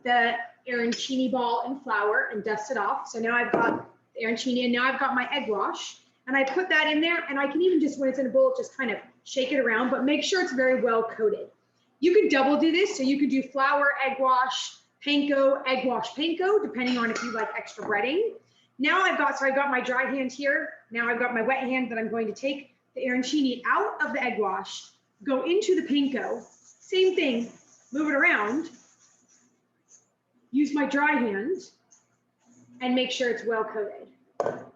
the arancini ball in flour and dust it off. So now I've got the arancini, and now I've got my egg wash, and I put that in there, and I can even just, when it's in a bowl, just kind of shake it around, but make sure it's very well coated. You could double do this. So you could do flour, egg wash, panko, egg wash, panko, depending on if you like extra breading. Now I've got my dry hand here. Now I've got my wet hand that I'm going to take the arancini out of the egg wash, go into the panko, same thing, move it around, use my dry hand, and make sure it's well coated,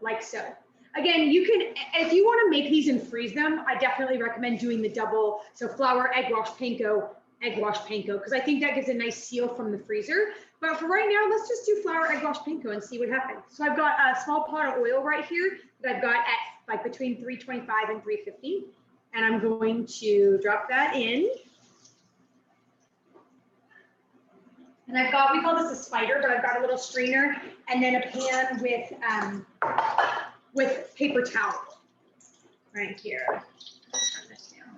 like so. Again, you can, if you want to make these and freeze them, I definitely recommend doing the double. So flour, egg wash, panko, because I think that gives a nice seal from the freezer. But for right now, let's just do flour, egg wash, panko and see what happens. So I've got a small pot of oil right here that I've got at between 325 and 350. And I'm going to drop that in. And I've got, we call this a spider, but I've got a little strainer and then a pan with paper towel right here. Turn this down.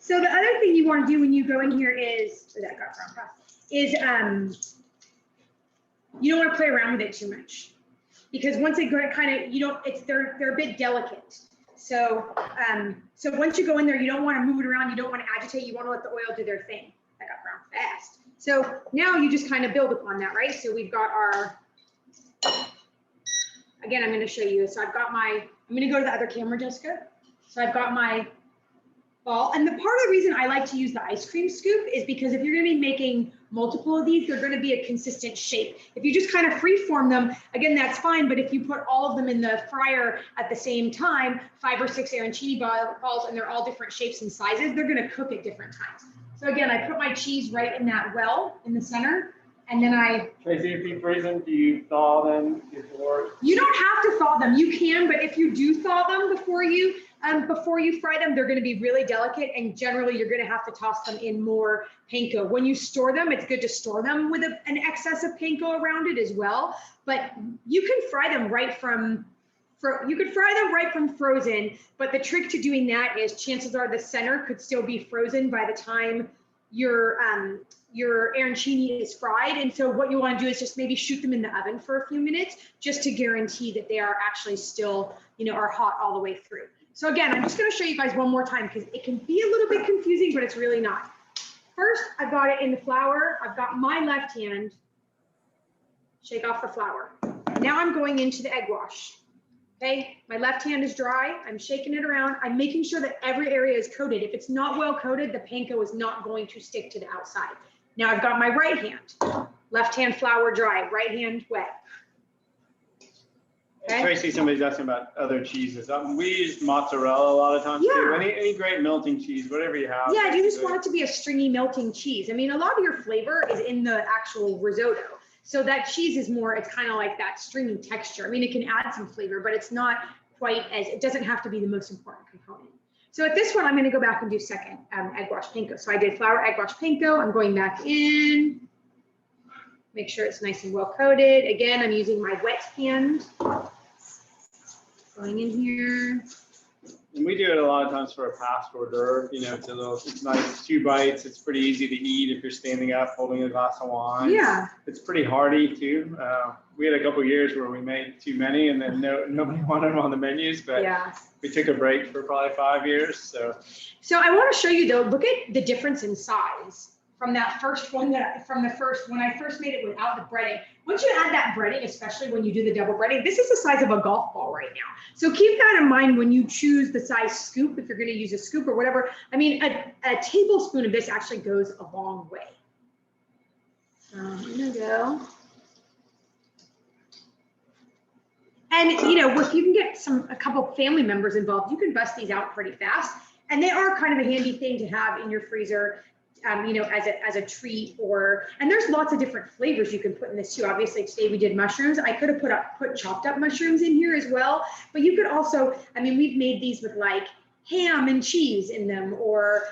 So the other thing you want to do when you go in here is, where that got from, you don't want to play around with it too much, because once they go kind of, they're a bit delicate. So so once you go in there, you don't want to move it around, you don't want to agitate, you want to let the oil do their thing. That got brown fast. So now you just kind of build upon that, right? So we've got our, again, I'm going to show you. So I've got my, I'm going to go to the other camera, Jessica. So I've got my ball. And the part of the reason I like to use the ice cream scoop is because if you're going to be making multiple of these, they're going to be a consistent shape. If you just kind of free form them, again, that's fine. But if you put all of them in the fryer at the same time, 5 or 6 arancini balls, and they're all different shapes and sizes, they're going to cook at different times. So again, I put my cheese right in that well in the center. And then Tracy, if you freeze them, do you thaw them before? You don't have to thaw them. You can, but if you do thaw them before you fry them, they're going to be really delicate, and generally you're going to have to toss them in more panko. When you store them, it's good to store them with an excess of panko around it as well. But you can fry them right from frozen. But the trick to doing that is chances are the center could still be frozen by the time your arancini is fried. And so what you want to do is just maybe shoot them in the oven for a few minutes, just to guarantee that they are actually still, are hot all the way through. So again, I'm just going to show you guys one more time because it can be a little bit confusing, but it's really not. First, I've got it in the flour. I've got my left hand, shake off the flour. Now I'm going into the egg wash. Okay, my left hand is dry. I'm shaking it around. I'm making sure that every area is coated. If it's not well coated, the panko is not going to stick to the outside. Now I've got my right hand, left hand flour dry, right hand wet. Okay. Tracy, somebody's asking about other cheeses. We use mozzarella a lot of times too. Any great melting cheese, whatever you have. Yeah, you just want it to be a stringy melting cheese. I mean, a lot of your flavor is in the actual risotto. So that cheese is more, it's kind of like that stringy texture. I mean, it can add some flavor, but it's not quite as, it doesn't have to be the most important component. So at this one, I'm going to go back and do second egg wash panko. So I did flour, egg wash panko. I'm going back in, make sure it's nice and well coated. Again, I'm using my wet hand. Going in here. And we do it a lot of times for a past hors d'oeuvre. It's nice, 2 bites. It's pretty easy to eat if you're standing up holding a glass of wine. Yeah. It's pretty hearty too. We had a couple of years where we made too many and then nobody wanted them on the menus, but Yeah. we took a break for probably 5 years. So I want to show you though, look at the difference in size from that first one when I first made it without the breading. Once you add that breading, especially when you do the double breading, this is the size of a golf ball right now. So keep that in mind when you choose the size scoop, if you're going to use a scoop or whatever. I mean, a tablespoon of this actually goes a long way. So I'm going to go. And if you can get a couple family members involved, you can bust these out pretty fast. And they are kind of a handy thing to have in your freezer, as a treat, and there's lots of different flavors you can put in this too. Obviously today we did mushrooms. I could have put chopped up mushrooms in here as well, but you could also, we've made these with like ham and cheese in them, or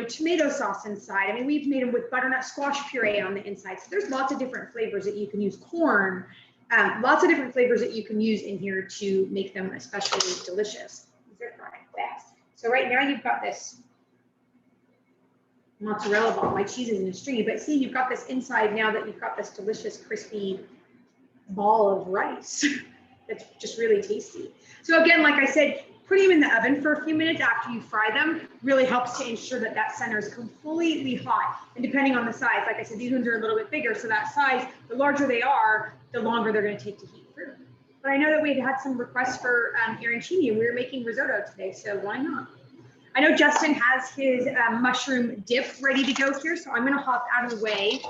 tomato sauce inside. We've made them with butternut squash puree on the inside. So there's lots of different flavors that you can use, corn, lots of different flavors that you can use in here to make them especially delicious. These are frying fast. So right now you've got this mozzarella ball. My cheese isn't as stringy, but see, you've got this inside now that you've got this delicious crispy ball of rice. That's just really tasty. So again, like I said, putting them in the oven for a few minutes after you fry them really helps to ensure that that center is completely hot. And depending on the size, like I said, these ones are a little bit bigger, so that size, the larger they are, the longer they're going to take to heat through. But I know that we had some requests for arancini, and we were making risotto today, so why not? I know Justin has his mushroom dip ready to go here, so I'm going to hop out of the way.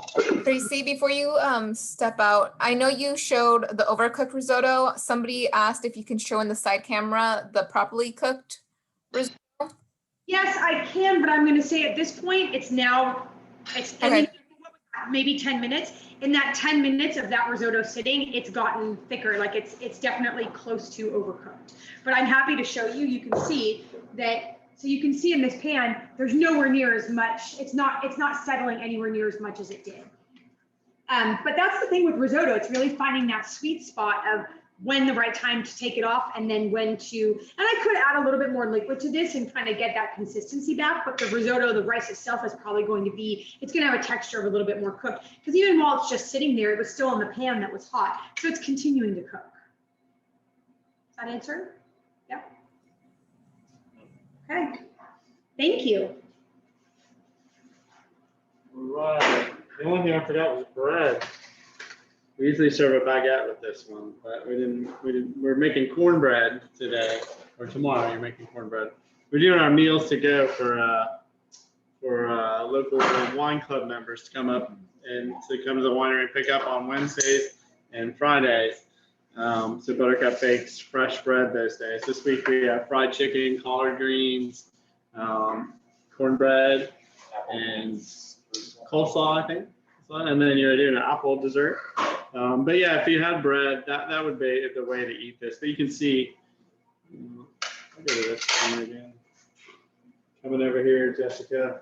Tracy, before you step out, I know you showed the overcooked risotto. Somebody asked if you can show in the side camera the properly cooked risotto. Yes, I can, but I'm going to say at this point, it's Okay. maybe 10 minutes. In that 10 minutes of that risotto sitting, it's gotten thicker. Like it's definitely close to overcooked. But I'm happy to show you. You can see that. So you can see in this pan, there's nowhere near as much. It's not settling anywhere near as much as it did. But that's the thing with risotto. It's really finding that sweet spot of when the right time to take it off and then when to, and I could add a little bit more liquid to this and kind of get that consistency back, but the risotto, the rice itself is probably going to be, it's going to have a texture of a little bit more cooked, because even while it's just sitting there, it was still in the pan that was hot. So it's continuing to cook. Does that answer? Yeah. Okay. Thank you. Right. The only thing I forgot was bread. We usually serve a baguette with this one, but we didn't. We're making cornbread today, or tomorrow. You're making cornbread. We're doing our meals to go for local wine club members to come up and to come to the winery and pick up on Wednesdays and Fridays. So Buttercup bakes fresh bread those days. This week we have fried chicken, collard greens, cornbread, and coleslaw, I think. And then you're doing an apple dessert. But yeah, if you had bread, that would be the way to eat this. But you can see, I'll go to this one again. Coming over here, Jessica.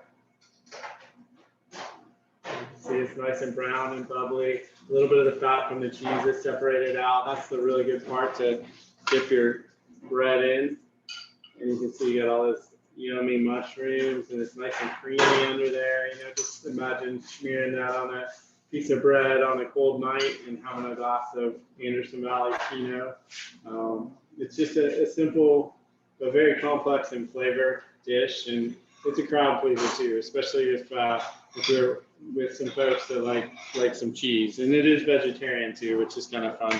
See, it's nice and brown and bubbly. A little bit of the fat from the cheese is separated out. That's the really good part to dip your bread in. And you can see you got all this yummy mushrooms, and it's nice and creamy under there. You know, just imagine smearing that on a piece of bread on a cold night and having a glass of Anderson Valley Pinot. It's just a simple but very complex in flavor dish, and it's a crowd pleaser too, especially if you're with some folks that like some cheese, and it is vegetarian too, which is kind of fun.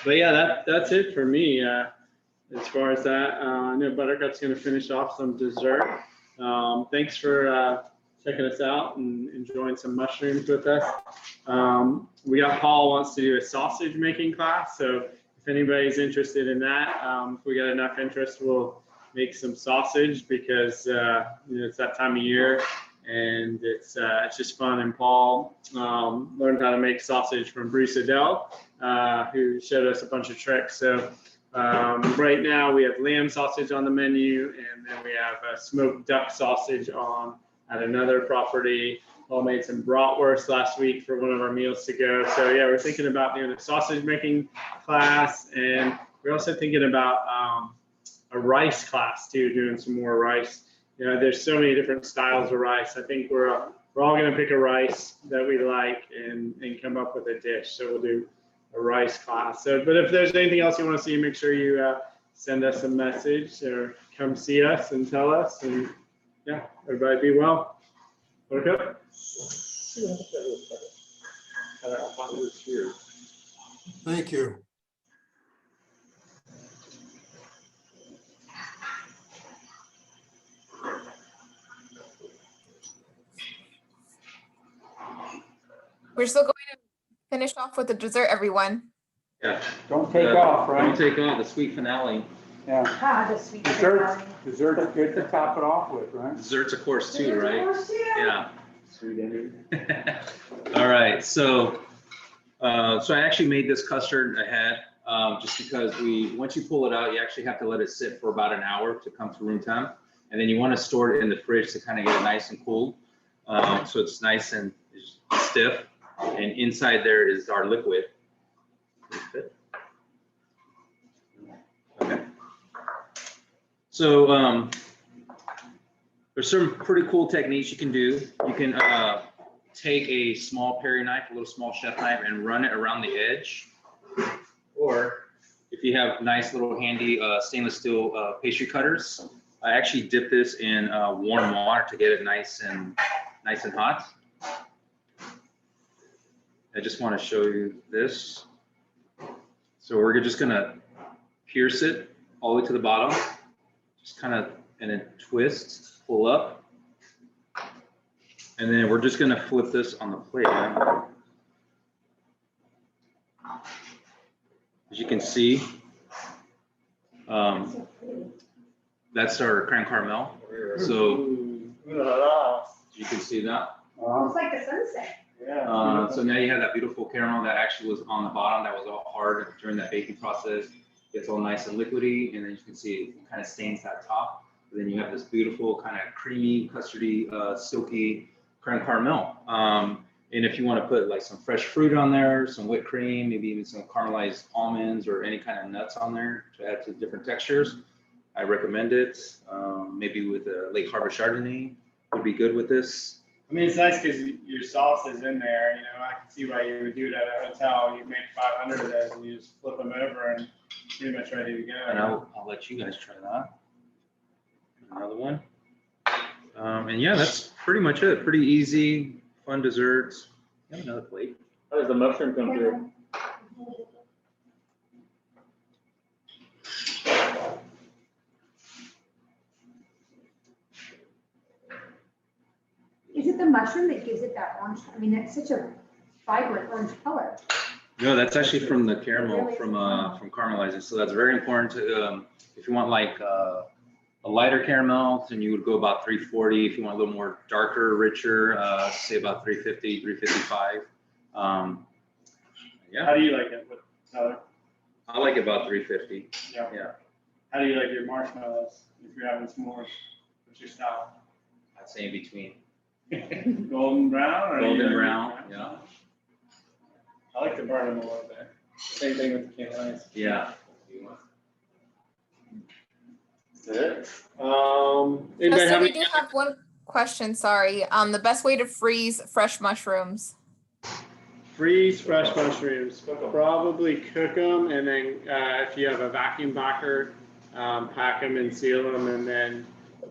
But yeah, that's it for me. As far as that, I know Buttercup's going to finish off some dessert. Thanks for checking us out and enjoying some mushrooms with us. We got Paul wants to do a sausage making class, so if anybody's interested in that, if we got enough interest, we'll make some sausage, because it's that time of year, and it's just fun. And Paul learned how to make sausage from Bruce Adele, who showed us a bunch of tricks. So right now we have lamb sausage on the menu, and then we have smoked duck sausage on at another property. Paul made some bratwurst last week for one of our meals to go. So yeah, we're thinking about doing a sausage making class, and we're also thinking about a rice class too, doing some more rice. There's so many different styles of rice. I think we're all going to pick a rice that we like and come up with a dish. So we'll do a rice class. So, but if there's anything else you want to see, make sure you send us a message or come see us and tell us. And yeah, everybody be well. Okay. Thank you. We're still going to finish off with the dessert, everyone. Yeah. Don't take off, Don't right? take off the sweet finale. Yeah. Ah, the sweet. Desserts good to top it off with, right? Desserts, of course, too, right? Yeah. Sweet ending. All right, so I actually made this custard ahead, just because once you pull it out, you actually have to let it sit for about an hour to come to room temp, and then you want to store it in the fridge to kind of get it nice and cool, so it's nice and stiff, and inside there is our liquid. Okay. So there's some pretty cool techniques you can do. You can take a small paring knife, a little small chef knife, and run it around the edge. Or if you have nice little handy stainless steel pastry cutters, I actually dip this in warm water to get it nice and hot. I just want to show you this. So we're just gonna pierce it all the way to the bottom, just kind of, and then twist, pull up. And then we're just gonna flip this on the plate. Right? As you can see, that's our creme caramel. So you can see that. It's like the sunset. Yeah. So now you have that beautiful caramel that actually was on the bottom, that was all hard during that baking process. It's all nice and liquidy, and then you can see it kind of stains that top. And then you have this beautiful kind of creamy, custardy, silky creme caramel. And if you want to put like some fresh fruit on there, some whipped cream, maybe even some caramelized almonds or any kind of nuts on there to add to different textures, I recommend it. Maybe with a late harvest Chardonnay would be good with this. I mean, it's nice because your sauce is in there. You know, I can see why you would do it at a hotel. You make 500 of those and you just flip them over and pretty much ready to go. And I'll let you guys try that. Another one. And yeah, that's pretty much it. Pretty easy, fun desserts. Have another plate. How does the mushroom come through? Is it the mushroom that gives it that orange? I mean, it's such a vibrant orange color. No, that's actually from the caramel from caramelizing. So that's very important to if you want like a lighter caramel, then you would go about 340. If you want a little more darker, richer, say about 350, 355. Yeah. How do you like it with color? I like it about 350. Yeah. Yeah. How do you like your marshmallows if you're having s'mores? What's your style? I'd say in between. Golden brown or Golden brown, yeah. I like to burn them a little bit. Same thing with the candies. Yeah. That's it. Anybody Justin, have we any? do have one question, sorry. The best way to freeze fresh mushrooms. Freeze fresh mushrooms. Probably cook them, and then if you have a vacuum packer, pack them and seal them, and then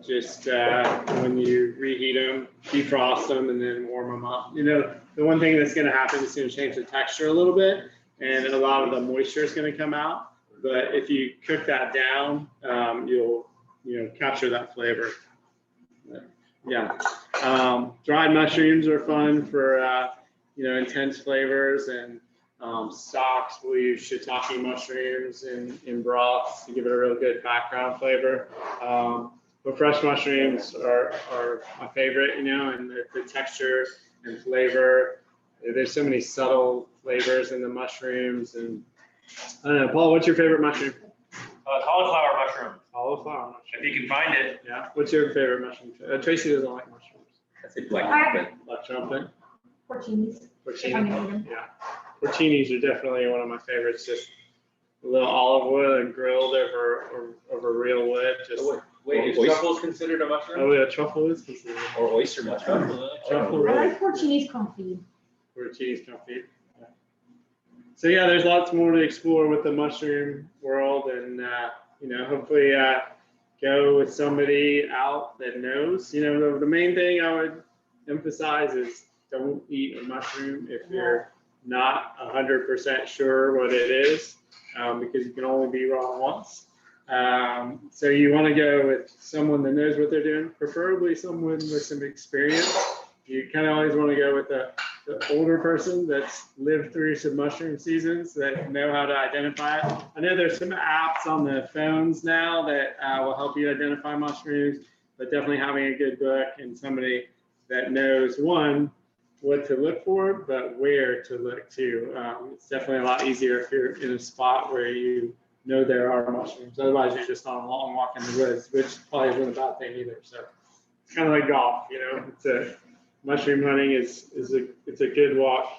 just when you reheat them, defrost them, and then warm them up. You know, the one thing that's going to happen is going to change the texture a little bit, and a lot of the moisture is going to come out. But if you cook that down, you'll capture that flavor. Yeah. Dried mushrooms are fun for intense flavors, and stocks. We'll use shiitake mushrooms in broths to give it a real good background flavor. But fresh mushrooms are my favorite, and the texture and flavor. There's so many subtle flavors in the mushrooms, and I don't know. Paul, what's your favorite mushroom? Cauliflower mushroom, Cauliflower mushroom. if you can find it. Yeah. What's your favorite mushroom? Tracy doesn't like mushrooms. I say black trumpet. Black trumpet. Porcinis. Porcini. Yeah. Porcinis are definitely one of my favorites. Just a little olive oil and grilled over real wood. Just Wait, is Oyster- truffles considered a mushroom? oh yeah, truffle is considered. Or oyster mushroom. Truffle I really. like porcinis confit. Porcinis confit. Yeah. So yeah, there's lots more to explore with the mushroom world, and hopefully go with somebody out that knows. The main thing I would emphasize is don't eat a mushroom if you're not 100% sure what it is, because you can only be wrong once. So you want to go with someone that knows what they're doing, preferably someone with some experience. You kind of always want to go with the older person that's lived through some mushroom seasons, that know how to identify it. I know there's some apps on the phones now that will help you identify mushrooms, but definitely having a good book and somebody that knows, one, what to look for, but where to look too. It's definitely a lot easier if you're in a spot where you know there are mushrooms. Otherwise, you're just on a long walk in the woods, which probably isn't a bad thing either. So it's kind of like golf, mushroom hunting is a good walk.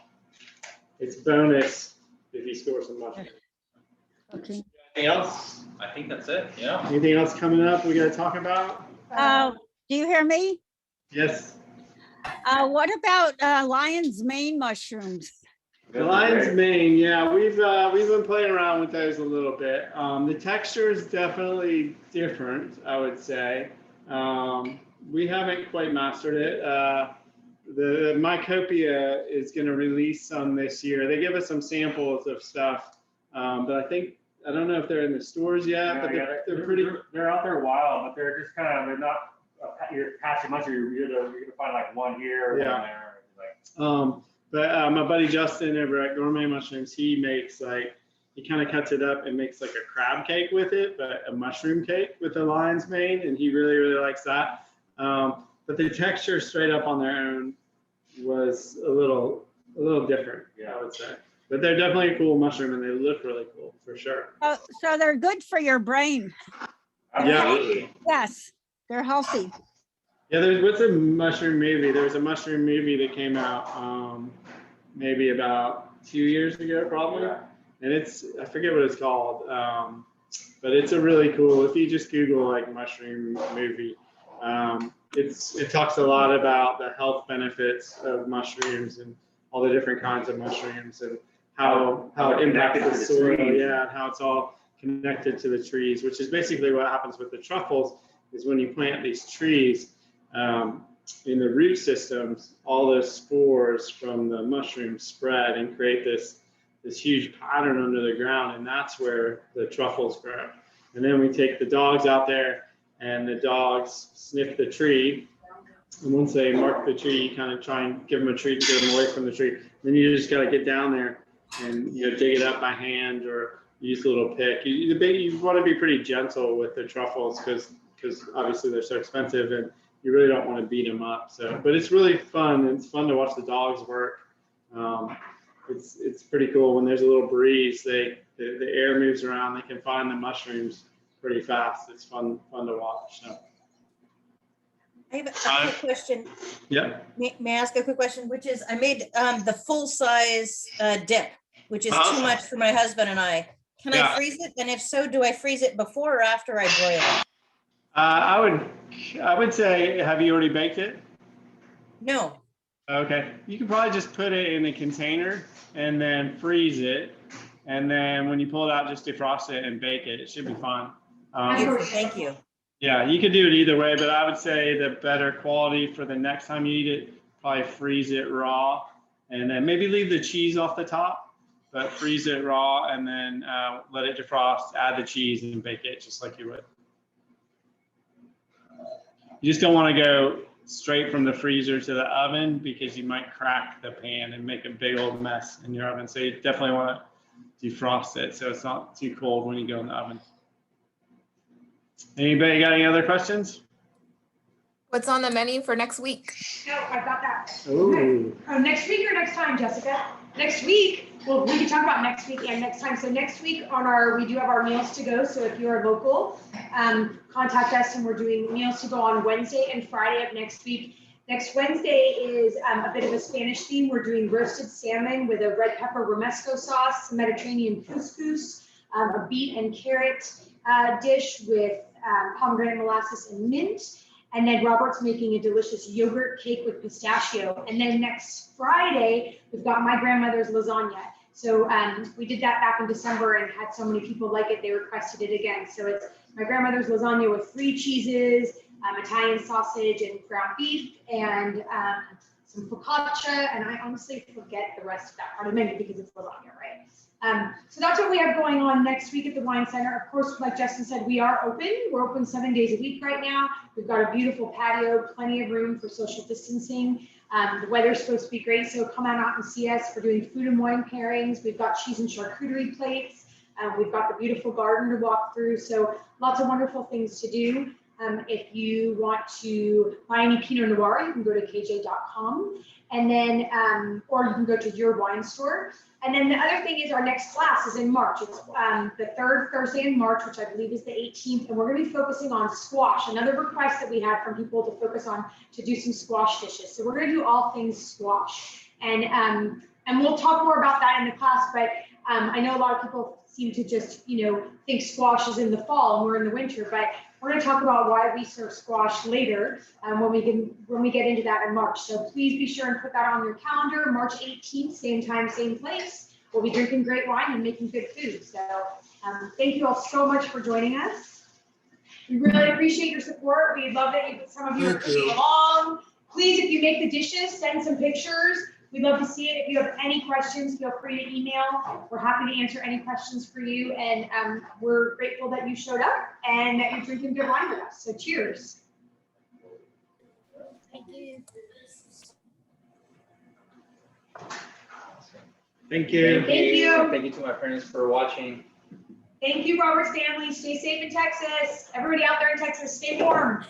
It's bonus if you score some mushrooms. Okay. Anything else? I think that's it, yeah. Anything else coming up we got to talk about? Do you hear me? Yes. What about lion's mane mushrooms? The lion's mane, yeah, we've been playing around with those a little bit. The texture is definitely different, I would say. We haven't quite mastered it. The Mycopia is going to release some this year. They give us some samples of stuff, but I don't know if they're in the stores yet. But they're pretty. They're out there a while, but they're just they're not. You're passing much. You're gonna find like one here or Yeah. one there. But my buddy Justin over at Gourmet Mushrooms, he makes he kind of cuts it up and makes like a crab cake with it, but a mushroom cake with the lion's mane, and he really, really likes that. But the texture straight up on their own was a little different, I would say. But they're definitely a cool mushroom, and they look really cool for sure. Oh, so they're good for your brain. Yeah. Absolutely. Yes, they're healthy. Yeah, what's a mushroom movie? There was a mushroom movie that came out maybe about 2 years ago, probably. And I forget what it's called, but it's a really cool, if you just Google like mushroom movie, it talks a lot about the health benefits of mushrooms and all the different kinds of mushrooms and how it impacts the soil, yeah, and how it's all connected to the trees, which is basically what happens with the truffles, is when you plant these trees, in the root systems, all those spores from the mushrooms spread and create this huge pattern under the ground, and that's where the truffles grow. And then we take the dogs out there, and the dogs sniff the tree, and once they mark the tree, you kind of try and give them a treat to get them away from the tree. Then you just got to get down there and dig it up by hand or use a little pick. You want to be pretty gentle with the truffles because obviously they're so expensive, and you really don't want to beat them up. So, but it's really fun. It's fun to watch the dogs work. It's pretty cool when there's a little breeze. The air moves around. They can find the mushrooms pretty fast. It's fun to watch. So. I have a quick question. Yeah. May I ask a quick question? Which is, I made the full size dip, which is too much for my husband and I. Can I freeze it? And if so, do I freeze it before or after I broil it? I would say, have you already baked it? No. Okay, you can probably just put it in a container and then freeze it, and then when you pull it out, just defrost it and bake it. It should be fine. Thank you. Yeah, you could do it either way, but I would say the better quality for the next time you eat it, probably freeze it raw, and then maybe leave the cheese off the top, but freeze it raw and then let it defrost, add the cheese and bake it just like you would. You just don't want to go straight from the freezer to the oven because you might crack the pan and make a big old mess in your oven. So you definitely want to defrost it so it's not too cold when you go in the oven. Anybody got any other questions? What's on the menu for next week? No, I've got that. Ooh. Oh, next week or next time, Jessica? Next week, well, we can talk about next week and next time. So next week we do have our meals to go. So if you're local, contact us, and we're doing meals to go on Wednesday and Friday of next week. Next Wednesday is a bit of a Spanish theme. We're doing roasted salmon with a red pepper romesco sauce, Mediterranean couscous, a beet and carrot dish with pomegranate molasses and mint. And then Robert's making a delicious yogurt cake with pistachio. And then next Friday, we've got my grandmother's lasagna. So we did that back in December and had so many people like it, they requested it again. So it's my grandmother's lasagna with 3 cheeses, Italian sausage and ground beef, and some focaccia. And I honestly forget the rest of that part of the menu because it's lasagna, right? So that's what we have going on next week at the Wine Center. Of course, like Justin said, we are open. We're open 7 days a week right now. We've got a beautiful patio, plenty of room for social distancing. The weather's supposed to be great, so come on out and see us. We're doing food and wine pairings. We've got cheese and charcuterie plates. We've got the beautiful garden to walk through. So lots of wonderful things to do. If you want to buy any Pinot Noir, you can go to kj.com, and then, or you can go to your wine store. And then the other thing is our next class is in March. It's the 3rd Thursday in March, which I believe is the 18th. And we're going to be focusing on squash. Another request that we had from people to focus on, to do some squash dishes. So we're going to do all things squash. And we'll talk more about that in the class. But I know a lot of people seem to just, think squash is in the fall and we're in the winter. But we're going to talk about why we serve squash later when we get into that in March. So please be sure and put that on your calendar. March 18th, same time, same place. We'll be drinking great wine and making good food. So thank you all so much for joining us. We really appreciate your support. We love that some of you are coming along. Please, if you make the dishes, send some pictures. We'd love to see it. If you have any questions, feel free to email. We're happy to answer any questions for you. And we're grateful that you showed up and that you're drinking good wine with us. So cheers. Thank you. Thank you. Thank you. Thank you to my parents for watching. Thank you, Robert Stanley. Stay safe in Texas. Everybody out there in Texas, stay warm.